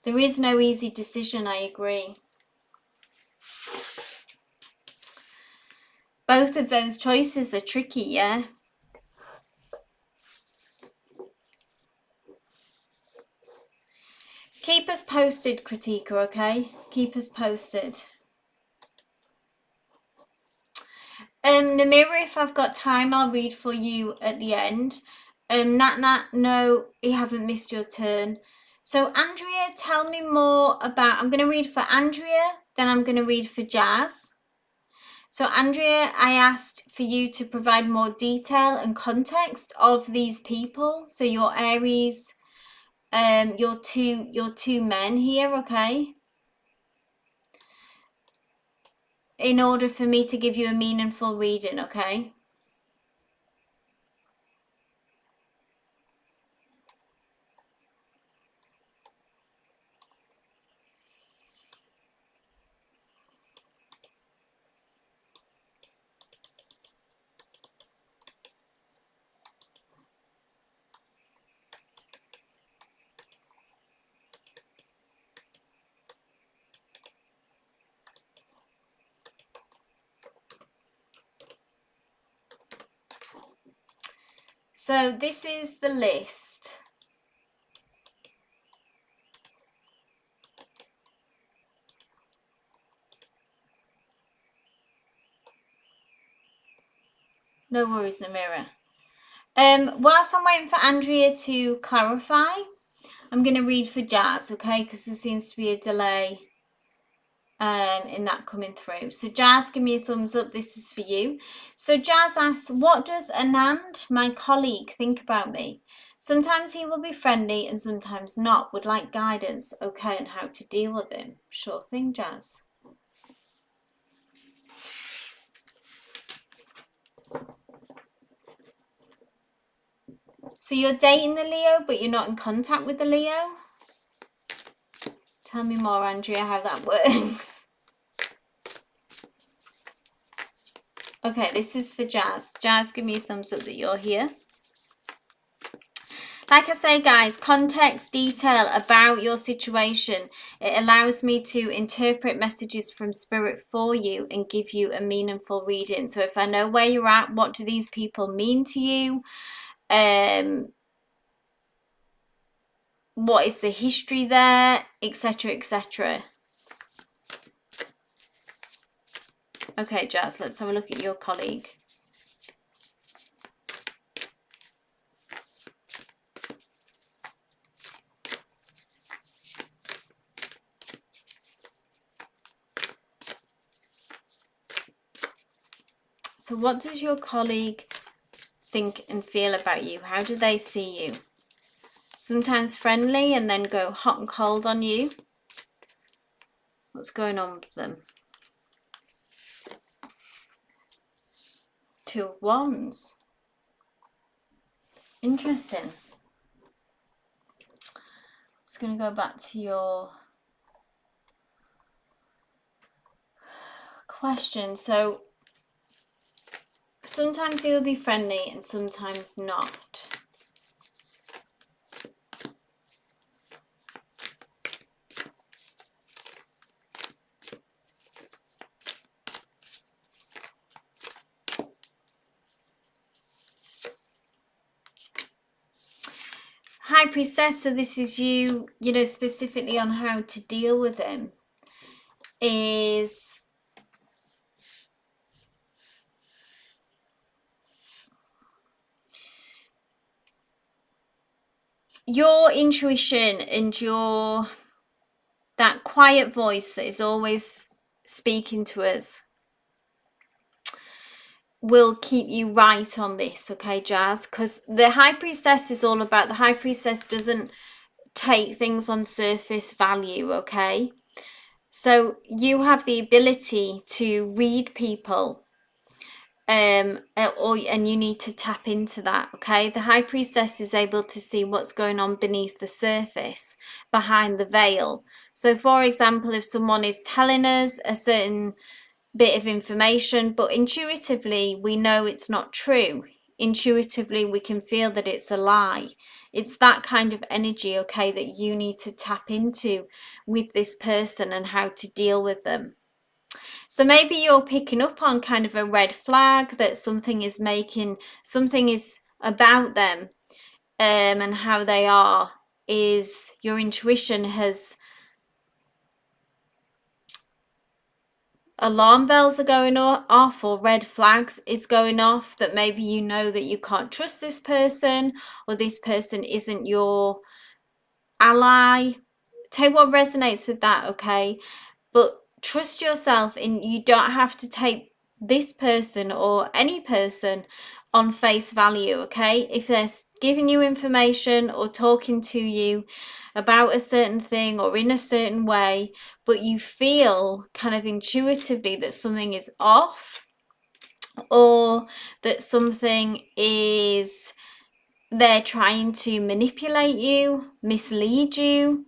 There is no easy decision, I agree. Both of those choices are tricky, yeah? Keep us posted, Kritika, okay? Keep us posted. Namira, if I've got time, I'll read for you at the end. Nat, no, you haven't missed your turn. So Andrea, tell me more about, I'm going to read for Andrea, then I'm going to read for Jazz. So Andrea, I asked for you to provide more detail and context of these people. So your Aries, your two men here, okay? In order for me to give you a meaningful reading, okay? So this is the list. No worries, Namira. Whilst I'm waiting for Andrea to clarify, I'm going to read for Jazz, okay? Because there seems to be a delay in that coming through. So Jazz, give me a thumbs up. This is for you. So Jazz asks, what does Anand, my colleague, think about me? Sometimes he will be friendly and sometimes not. Would like guidance, okay, on how to deal with him. Sure thing, Jazz. So you're dating the Leo, but you're not in contact with the Leo? Tell me more, Andrea, how that works. Okay, this is for Jazz. Jazz, give me a thumbs up that you're here. Like I say, guys, context, detail about your situation. It allows me to interpret messages from Spirit for you and give you a meaningful reading. So if I know where you're at, what do these people mean to you? What is the history there, etc., etc. Okay, Jazz, let's have a look at your colleague. So what does your colleague think and feel about you? How do they see you? Sometimes friendly and then go hot and cold on you. What's going on with them? Two of Wands. Interesting. Just going to go back to your question. So sometimes he will be friendly and sometimes not. High Priestess, so this is you, specifically on how to deal with him, is your intuition and that quiet voice that is always speaking to us will keep you right on this, okay, Jazz? Because the High Priestess is all about, the High Priestess doesn't take things on surface value, okay? So you have the ability to read people, and you need to tap into that, okay? The High Priestess is able to see what's going on beneath the surface, behind the veil. So for example, if someone is telling us a certain bit of information, but intuitively we know it's not true, intuitively we can feel that it's a lie, it's that kind of energy, okay, that you need to tap into with this person and how to deal with them. So maybe you're picking up on kind of a red flag that something is about them, and how they are, is your intuition has alarm bells are going off, or red flags is going off, that maybe you know that you can't trust this person, or this person isn't your ally. Take what resonates with that, okay? But trust yourself, and you don't have to take this person or any person on face value, okay? If they're giving you information or talking to you about a certain thing or in a certain way, but you feel kind of intuitively that something is off, or that something is, they're trying to manipulate you, mislead you,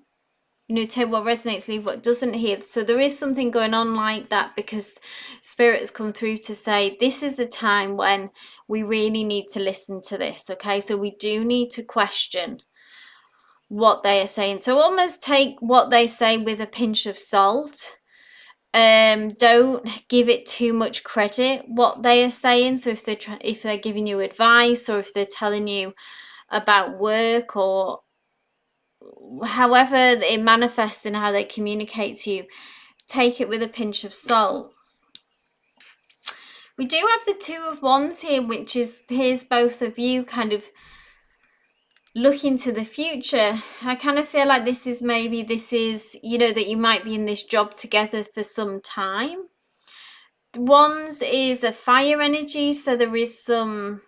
take what resonates, leave what doesn't here. So there is something going on like that, because Spirit has come through to say this is a time when we really need to listen to this, okay? So we do need to question what they are saying. So almost take what they say with a pinch of salt. Don't give it too much credit, what they are saying. So if they're giving you advice, or if they're telling you about work, or however it manifests in how they communicate to you, take it with a pinch of salt. We do have the Two of Wands here, which is, here's both of you kind of looking to the future. I kind of feel like this is, that you might be in this job together for some time. Wands is a fire energy, so there is some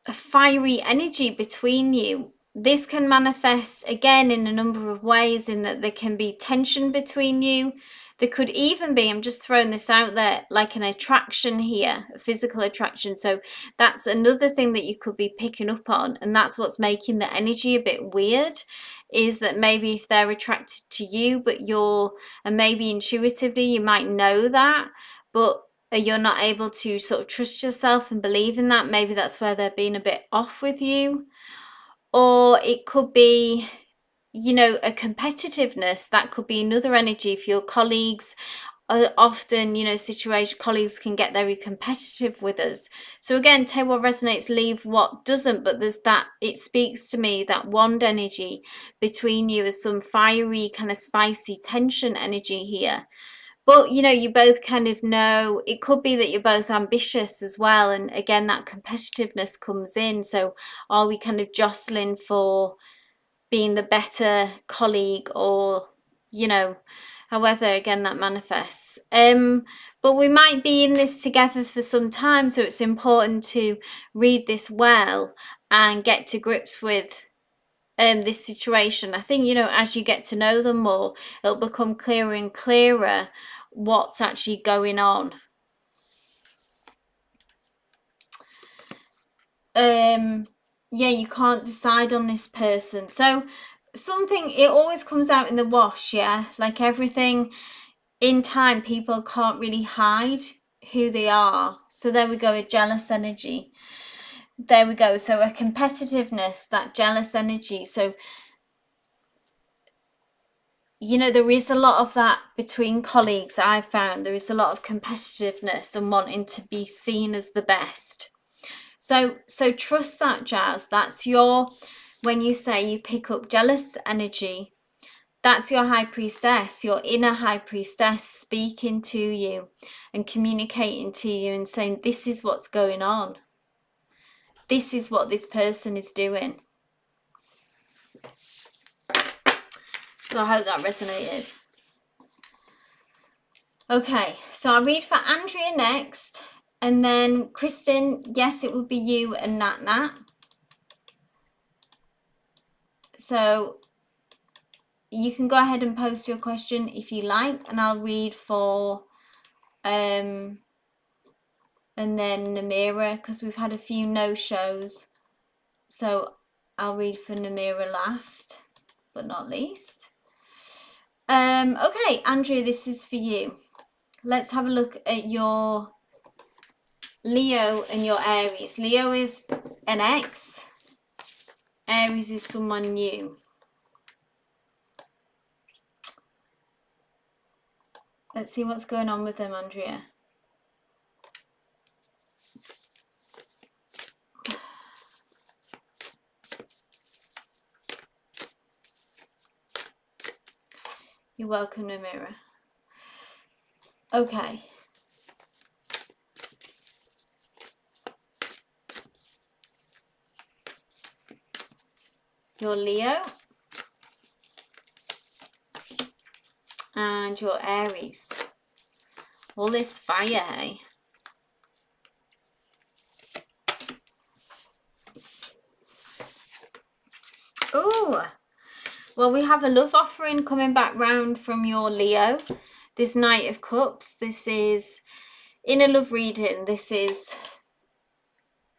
fiery energy between you. This can manifest again in a number of ways, in that there can be tension between you. There could even be, I'm just throwing this out there, like an attraction here, a physical attraction. So that's another thing that you could be picking up on, and that's what's making the energy a bit weird, is that maybe if they're attracted to you, but and maybe intuitively you might know that, but you're not able to sort of trust yourself and believe in that. Maybe that's where they're being a bit off with you. Or it could be, a competitiveness. That could be another energy. If your colleagues are often, colleagues can get very competitive with us. So again, take what resonates, leave what doesn't. But there's that, it speaks to me, that wand energy between you is some fiery, kind of spicy tension energy here. But, you both kind of know, it could be that you're both ambitious as well. And again, that competitiveness comes in. So are we kind of jostling for being the better colleague, or, however, again, that manifests. But we might be in this together for some time. So it's important to read this well and get to grips with this situation. I think, as you get to know them more, it'll become clearer and clearer what's actually going on. Yeah, you can't decide on this person. So something, it always comes out in the wash, yeah? Like everything in time, people can't really hide who they are. So there we go, a jealous energy. There we go. So a competitiveness, that jealous energy. So there is a lot of that between colleagues. I've found there is a lot of competitiveness and wanting to be seen as the best. So trust that, Jazz. That's when you say you pick up jealous energy, that's your high priestess, your inner high priestess speaking to you and communicating to you and saying, this is what's going on. This is what this person is doing. So I hope that resonated. Okay, so I'll read for Andrea next, and then Kristen, yes, it would be you and Nat. So you can go ahead and post your question if you like, and I'll read for and then Namira, because we've had a few no-shows. So I'll read for Namira last, but not least. Okay, Andrea, this is for you. Let's have a look at your Leo and your Aries. Leo is an ex. Aries is someone new. Let's see what's going on with them, Andrea. You're welcome, Namira. Okay. Your Leo. And your Aries. All this fire, hey? Ooh. Well, we have a love offering coming back round from your Leo. This Knight of Cups. This is, in a love reading, this is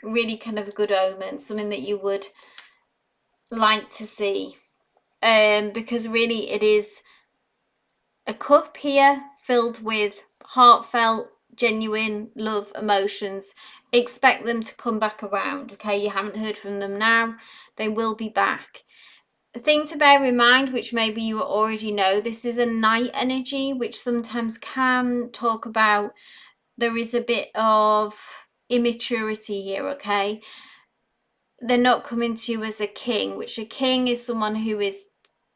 really kind of a good omen. Something that you would like to see. Because really it is a cup here filled with heartfelt, genuine love emotions. Expect them to come back around, okay? You haven't heard from them now. They will be back. The thing to bear in mind, which maybe you already know, this is a night energy, which sometimes can talk about there is a bit of immaturity here, okay? They're not coming to you as a king, which a king is someone who is,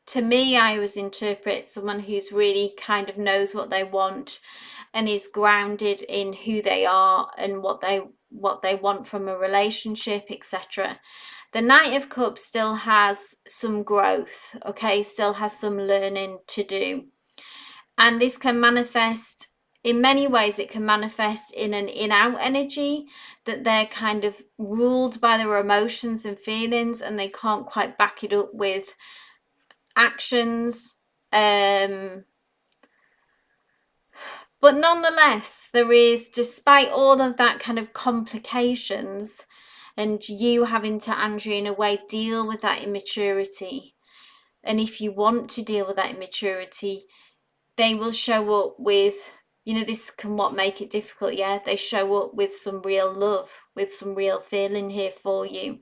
to me, I always interpret someone who's really kind of knows what they want and is grounded in who they are and what they want from a relationship, etc. The Knight of Cups still has some growth, okay, still has some learning to do. And this can manifest in many ways. It can manifest in an in-out energy, that they're kind of ruled by their emotions and feelings and they can't quite back it up with actions. But nonetheless, there is, despite all of that kind of complications and you having to, Andrea, in a way, deal with that immaturity. And if you want to deal with that immaturity, they will show up with, you know, this can what make it difficult, yeah? They show up with some real love, with some real feeling here for you.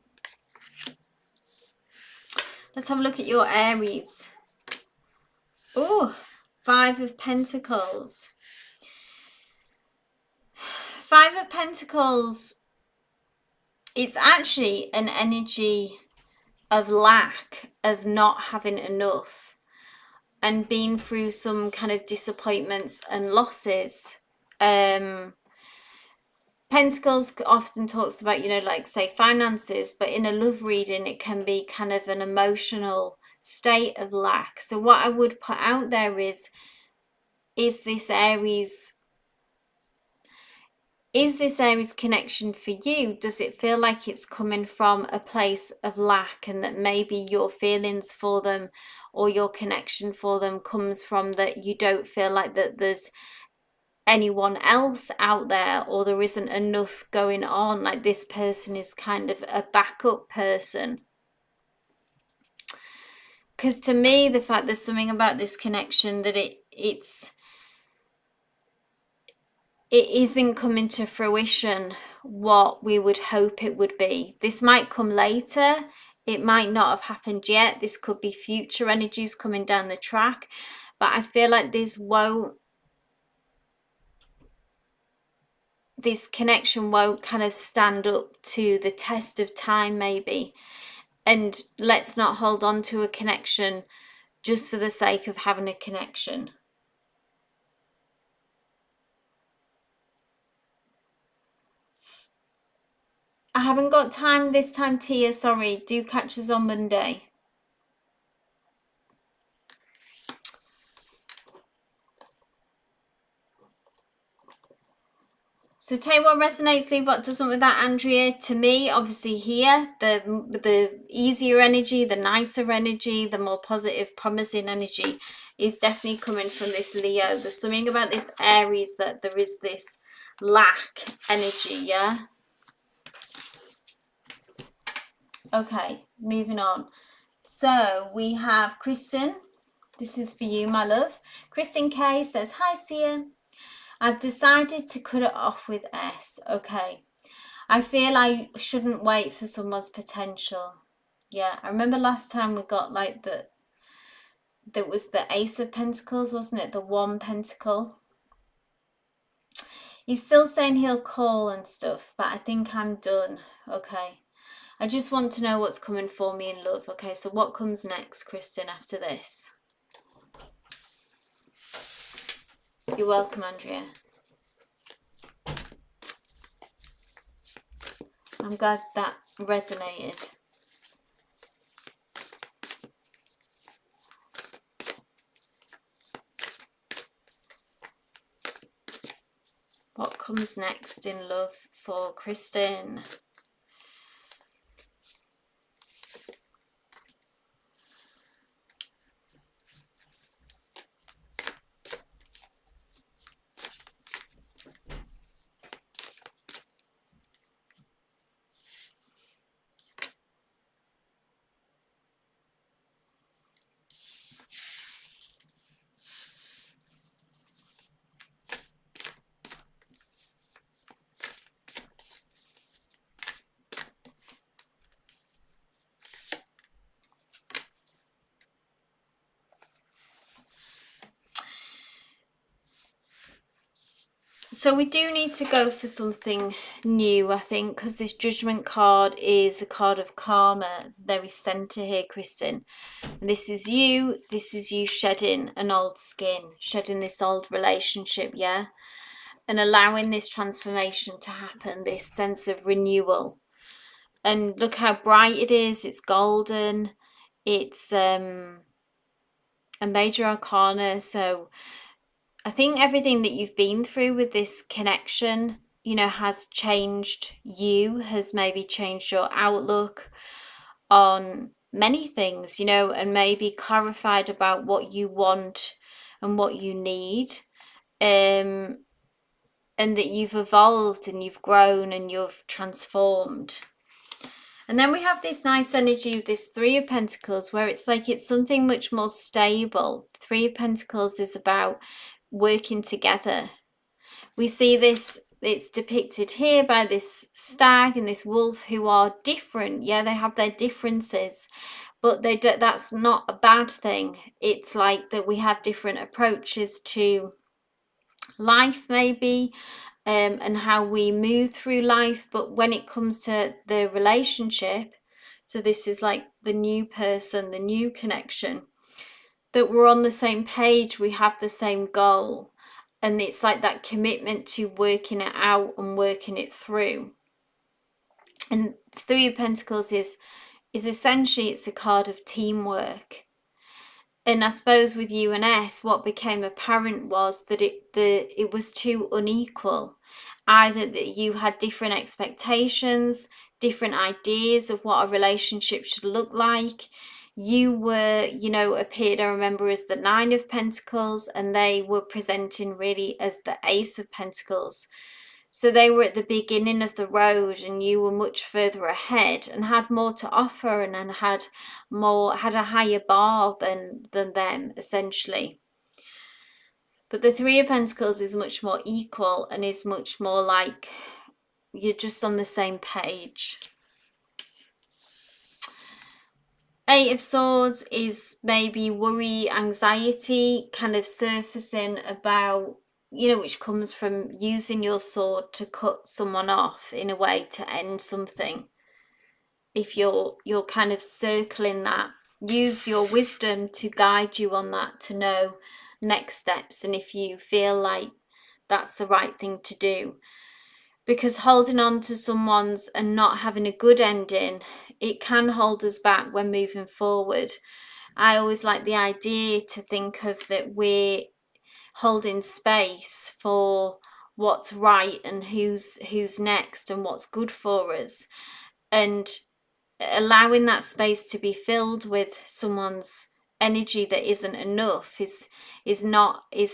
Let's have a look at your Aries. Oh, 5 of Pentacles. 5 of Pentacles, it's actually an energy of lack, of not having enough, and being through some kind of disappointments and losses. Pentacles often talks about, you know, like say finances, but in a love reading, it can be kind of an emotional state of lack. So what I would put out there is this Aries connection for you? Does it feel like it's coming from a place of lack, and that maybe your feelings for them or your connection for them comes from that you don't feel like that there's anyone else out there, or there isn't enough going on, like this person is kind of a backup person? Because to me, the fact there's something about this connection that it isn't coming to fruition what we would hope it would be. This might come later. It might not have happened yet. This could be future energies coming down the track. But I feel like this connection won't kind of stand up to the test of time, maybe. And let's not hold on to a connection just for the sake of having a connection. I haven't got time this time, Tia. Sorry. Do catch us on Monday. So take what resonates, leave what doesn't with that, Andrea. To me, obviously here, the easier energy, the nicer energy, the more positive, promising energy is definitely coming from this Leo. There's something about this Aries that there is this lack energy, yeah? Okay, moving on. So we have Kristen. This is for you, my love. Kristen K says, hi, Seer. I've decided to cut it off with S. Okay. I feel I shouldn't wait for someone's potential. Yeah, I remember last time we got like that was the Ace of Pentacles, wasn't it? The 1 pentacle. He's still saying he'll call and stuff, but I think I'm done. Okay. I just want to know what's coming for me in love. Okay, so what comes next, Kristen, after this? You're welcome, Andrea. I'm glad that resonated. What comes next in love for Kristen? So we do need to go for something new, I think, because this Judgment card is a card of karma, very centre here, Kristen. And this is you shedding an old skin, shedding this old relationship, yeah? And allowing this transformation to happen, this sense of renewal. And look how bright it is, it's golden, it's a major arcana, so I think everything that you've been through with this connection, you know, has changed you, has maybe changed your outlook on many things, you know, and maybe clarified about what you want and what you need. And that you've evolved and you've grown and you've transformed. And then we have this nice energy of this Three of Pentacles, where it's like it's something much more stable. Three of Pentacles is about working together. We see this, it's depicted here by this stag and this wolf who are different. Yeah, they have their differences, but that's not a bad thing. It's like that we have different approaches to life, maybe, and how we move through life. But when it comes to the relationship, so this is like the new person, the new connection, that we're on the same page, we have the same goal. And it's like that commitment to working it out and working it through. And Three of Pentacles is essentially, it's a card of teamwork. And I suppose with UNS, what became apparent was that it was too unequal. Either that you had different expectations, different ideas of what a relationship should look like. You were, you know, appeared, I remember, as the Nine of Pentacles, and they were presenting really as the Ace of Pentacles. So they were at the beginning of the road and you were much further ahead and had more to offer and had a higher bar than them, essentially. But the Three of Pentacles is much more equal and is much more like you're just on the same page. Eight of Swords is maybe worry, anxiety kind of surfacing about, you know, which comes from using your sword to cut someone off in a way to end something. If you're kind of circling that, use your wisdom to guide you on that, to know next steps, and if you feel like that's the right thing to do. Because holding on to someone's and not having a good ending, it can hold us back when moving forward. I always like the idea to think of that we're holding space for what's right and who's next and what's good for us, and allowing that space to be filled with someone's energy that isn't enough is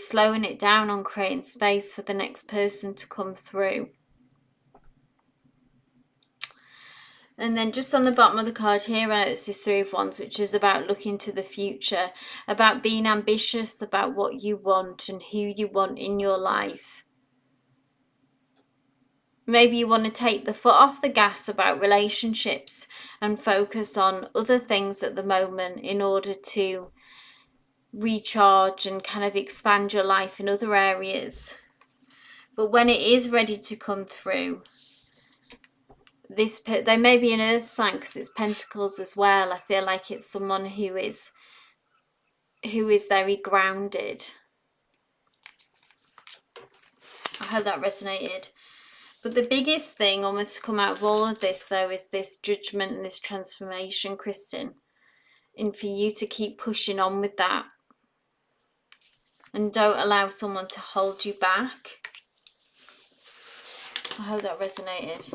slowing it down on creating space for the next person to come through. And then just on the bottom of the card here, I notice this Three of Wands, which is about looking to the future, about being ambitious about what you want and who you want in your life. Maybe you want to take the foot off the gas about relationships and focus on other things at the moment in order to recharge and kind of expand your life in other areas. But when it is ready to come through, they may be an earth sign because it's Pentacles as well. I feel like it's someone who is very grounded. I hope that resonated. But the biggest thing almost to come out of all of this, though, is this judgment and this transformation, Kristen. And for you to keep pushing on with that. And don't allow someone to hold you back. I hope that resonated.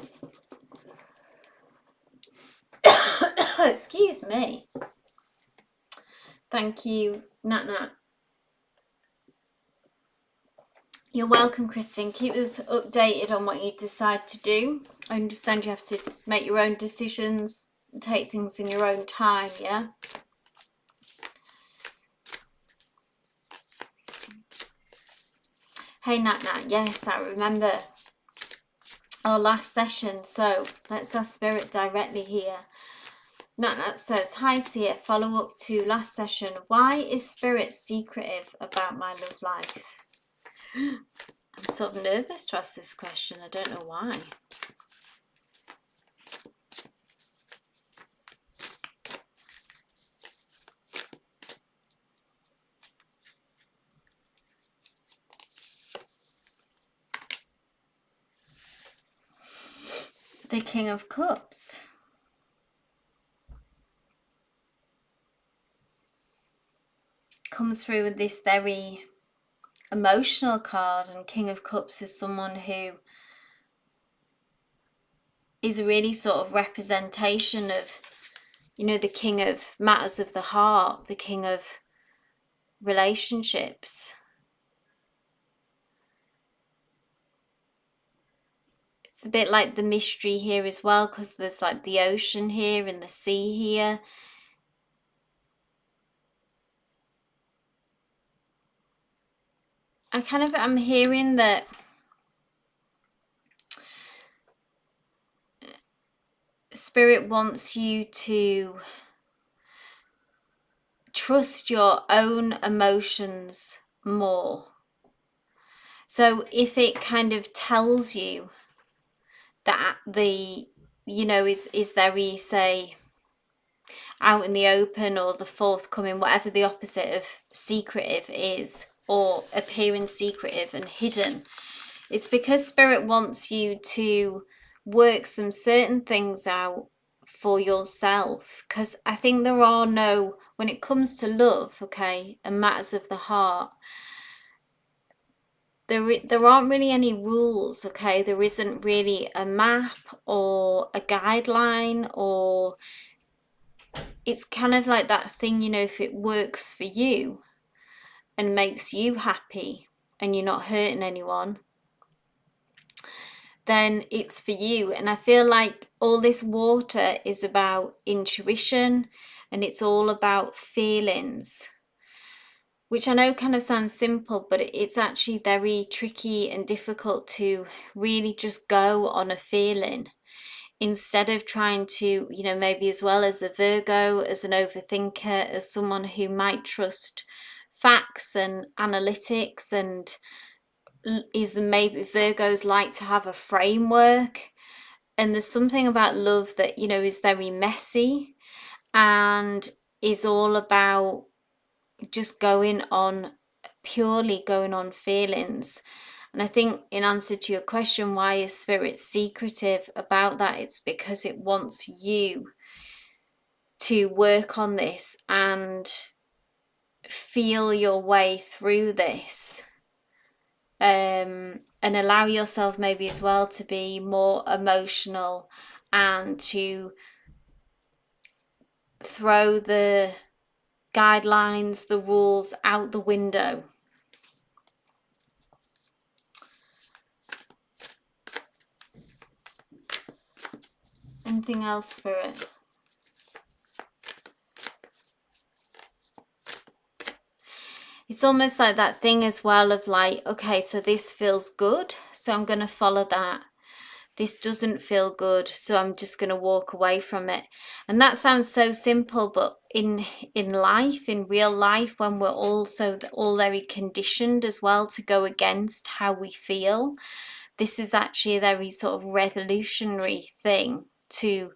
Excuse me. Thank you, Nat Nat. You're welcome, Kristen. Keep us updated on what you decide to do. I understand you have to make your own decisions, take things in your own time, yeah? Hey, Nat Nat. Yes, I remember our last session. So let's ask Spirit directly here. Nat Nat says, hi, Seer. Follow up to last session. Why is Spirit secretive about my love life? I'm sort of nervous to ask this question. I don't know why. The King of Cups. Comes through with this very emotional card, and King of Cups is someone who is a really sort of representation of, you know, the king of matters of the heart, the king of relationships. It's a bit like the mystery here as well, because there's like the ocean here and the sea here. I'm hearing that Spirit wants you to trust your own emotions more. So if it kind of tells you that the, you know, is very, say, out in the open or the forthcoming, whatever the opposite of secretive is, or appearing secretive and hidden, it's because Spirit wants you to work some certain things out for yourself. Because I think there are no, when it comes to love, okay, and matters of the heart, there aren't really any rules, okay? There isn't really a map or a guideline, or it's kind of like that thing, you know, if it works for you and makes you happy and you're not hurting anyone, then it's for you. And I feel like all this water is about intuition, and it's all about feelings, which I know kind of sounds simple, but it's actually very tricky and difficult to really just go on a feeling, instead of trying to, you know, maybe as well as a Virgo, as an overthinker, as someone who might trust facts and analytics, and is maybe Virgos like to have a framework. And there's something about love that, you know, is very messy and is all about just purely going on feelings. And I think in answer to your question, why is Spirit secretive about that? It's because it wants you to work on this and feel your way through this, and allow yourself maybe as well to be more emotional and to throw the guidelines, the rules out the window. Anything else, Spirit? It's almost like that thing as well of like, okay, so this feels good, so I'm going to follow that. This doesn't feel good, so I'm just going to walk away from it. And that sounds so simple, but in life, in real life, when we're also all very conditioned as well to go against how we feel, this is actually a very sort of revolutionary thing, to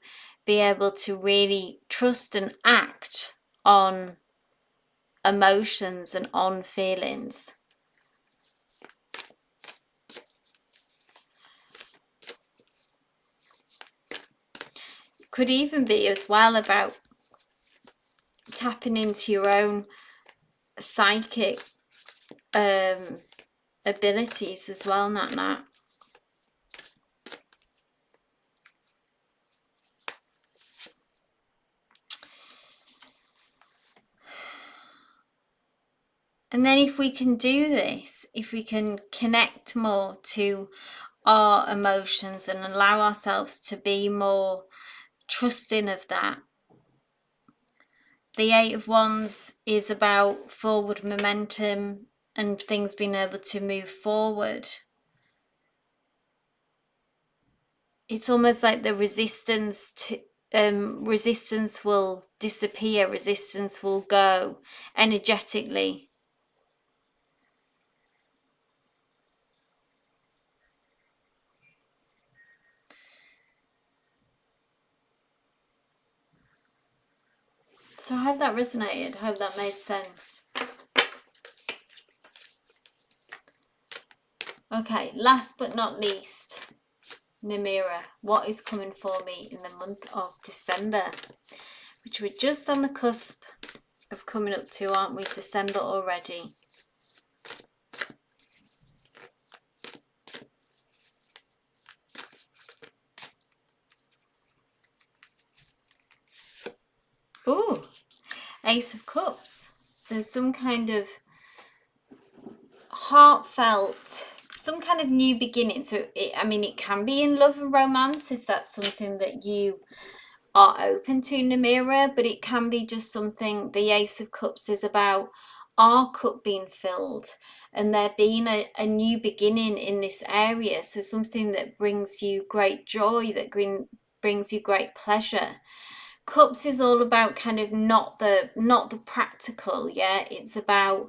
be able to really trust and act on emotions and on feelings. Could even be as well about tapping into your own psychic abilities as well, Nat. And then if we can do this, if we can connect more to our emotions and allow ourselves to be more trusting of that. The Eight of Wands is about forward momentum and things being able to move forward. It's almost like the resistance will disappear, resistance will go energetically. So I hope that resonated. I hope that made sense. Okay, last but not least, Namira, what is coming for me in the month of December? Which we're just on the cusp of coming up to, aren't we? December already. Ooh, Ace of Cups. So some kind of heartfelt, some kind of new beginning. So it can be in love and romance if that's something that you are open to, Namira, but it can be just something. The Ace of Cups is about our cup being filled and there being a new beginning in this area. So something that brings you great joy, that brings you great pleasure. Cups is all about kind of not the practical, yeah. It's about,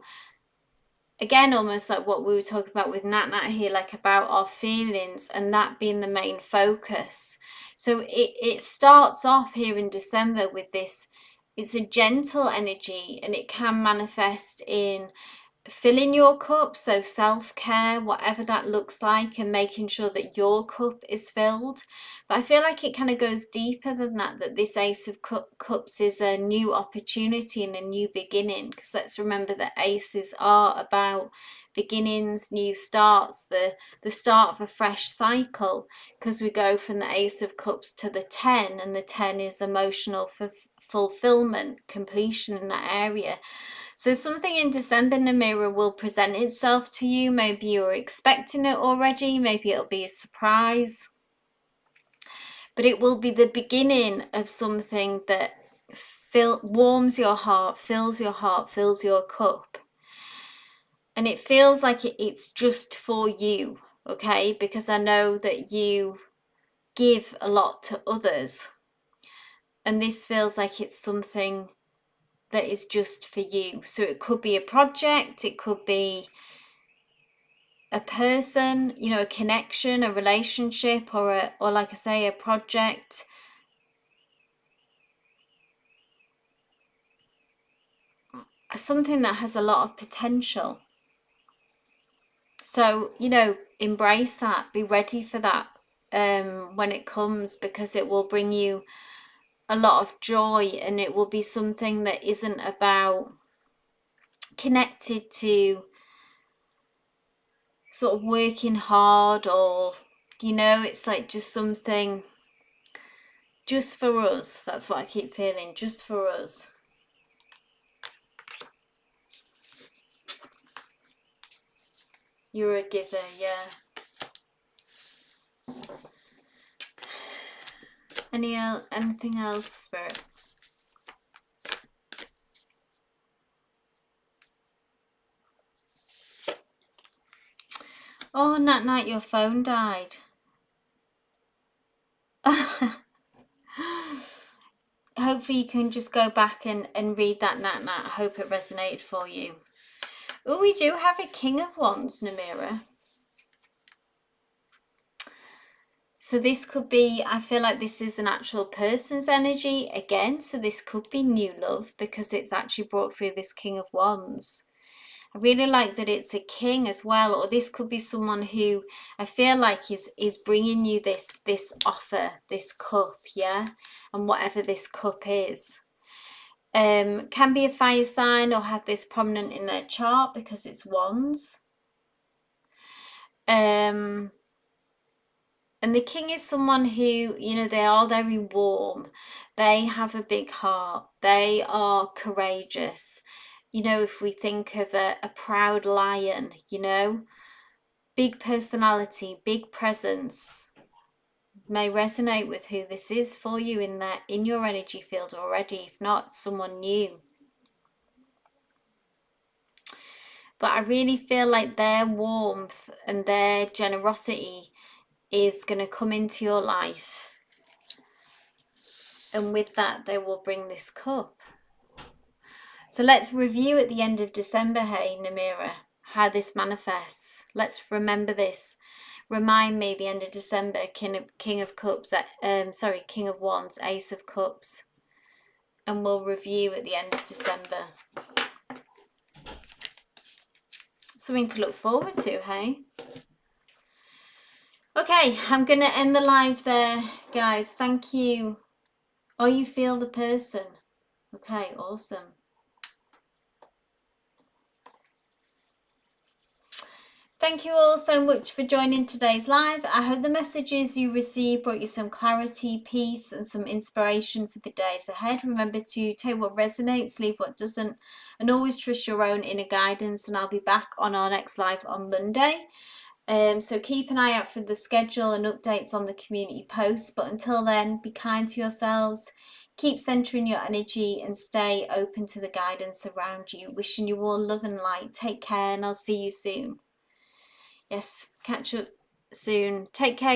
again, almost like what we were talking about with Nat here, like about our feelings and that being the main focus. So it starts off here in December with this, it's a gentle energy and it can manifest in filling your cup, so self-care, whatever that looks like, and making sure that your cup is filled. But I feel like it kind of goes deeper than that, that this Ace of Cups is a new opportunity and a new beginning, because let's remember that aces are about beginnings, new starts, the start of a fresh cycle, because we go from the Ace of Cups to the 10, and the 10 is emotional fulfillment, completion in that area. So something in December, Namira, will present itself to you. Maybe you're expecting it already. Maybe it'll be a surprise. But it will be the beginning of something that warms your heart, fills your cup. And it feels like it's just for you, okay? Because I know that you give a lot to others. And this feels like it's something that is just for you. So it could be a project, it could be a person, you know, a connection, a relationship, or like I say, a project. Something that has a lot of potential. So, you know, embrace that, be ready for that when it comes, because it will bring you a lot of joy, and it will be something that isn't about connected to sort of working hard, or, you know, it's like just something just for us. That's what I keep feeling, just for us. You're a giver, yeah. Anything else, Spirit? Oh, Nat, your phone died. Hopefully you can just go back and read that, Nat. I hope it resonated for you. Oh, we do have a King of Wands, Namira. So this could be, I feel like this is an actual person's energy again. So this could be new love, because it's actually brought through this King of Wands. I really like that it's a king as well, or this could be someone who I feel like is bringing you this offer, this cup, yeah, and whatever this cup is. Can be a fire sign or have this prominent in their chart because it's wands. And the king is someone who, you know, they are very warm. They have a big heart. They are courageous. You know, if we think of a proud lion, you know, big personality, big presence, may resonate with who this is for you in your energy field already, if not someone new. But I really feel like their warmth and their generosity is going to come into your life. And with that, they will bring this cup. So let's review at the end of December, hey, Namira, how this manifests. Let's remember this. Remind me the end of December, King of Cups, King of Wands, Ace of Cups. And we'll review at the end of December. Something to look forward to, hey? Okay, I'm going to end the live there, guys. Thank you. Oh, you feel the person. Okay, awesome. Thank you all so much for joining today's live. I hope the messages you received brought you some clarity, peace, and some inspiration for the days ahead. Remember to take what resonates, leave what doesn't, and always trust your own inner guidance. And I'll be back on our next live on Monday. So keep an eye out for the schedule and updates on the community posts. But until then, be kind to yourselves, keep centering your energy, and stay open to the guidance around you. Wishing you all love and light. Take care, and I'll see you soon. Yes, catch up soon. Take care, guys.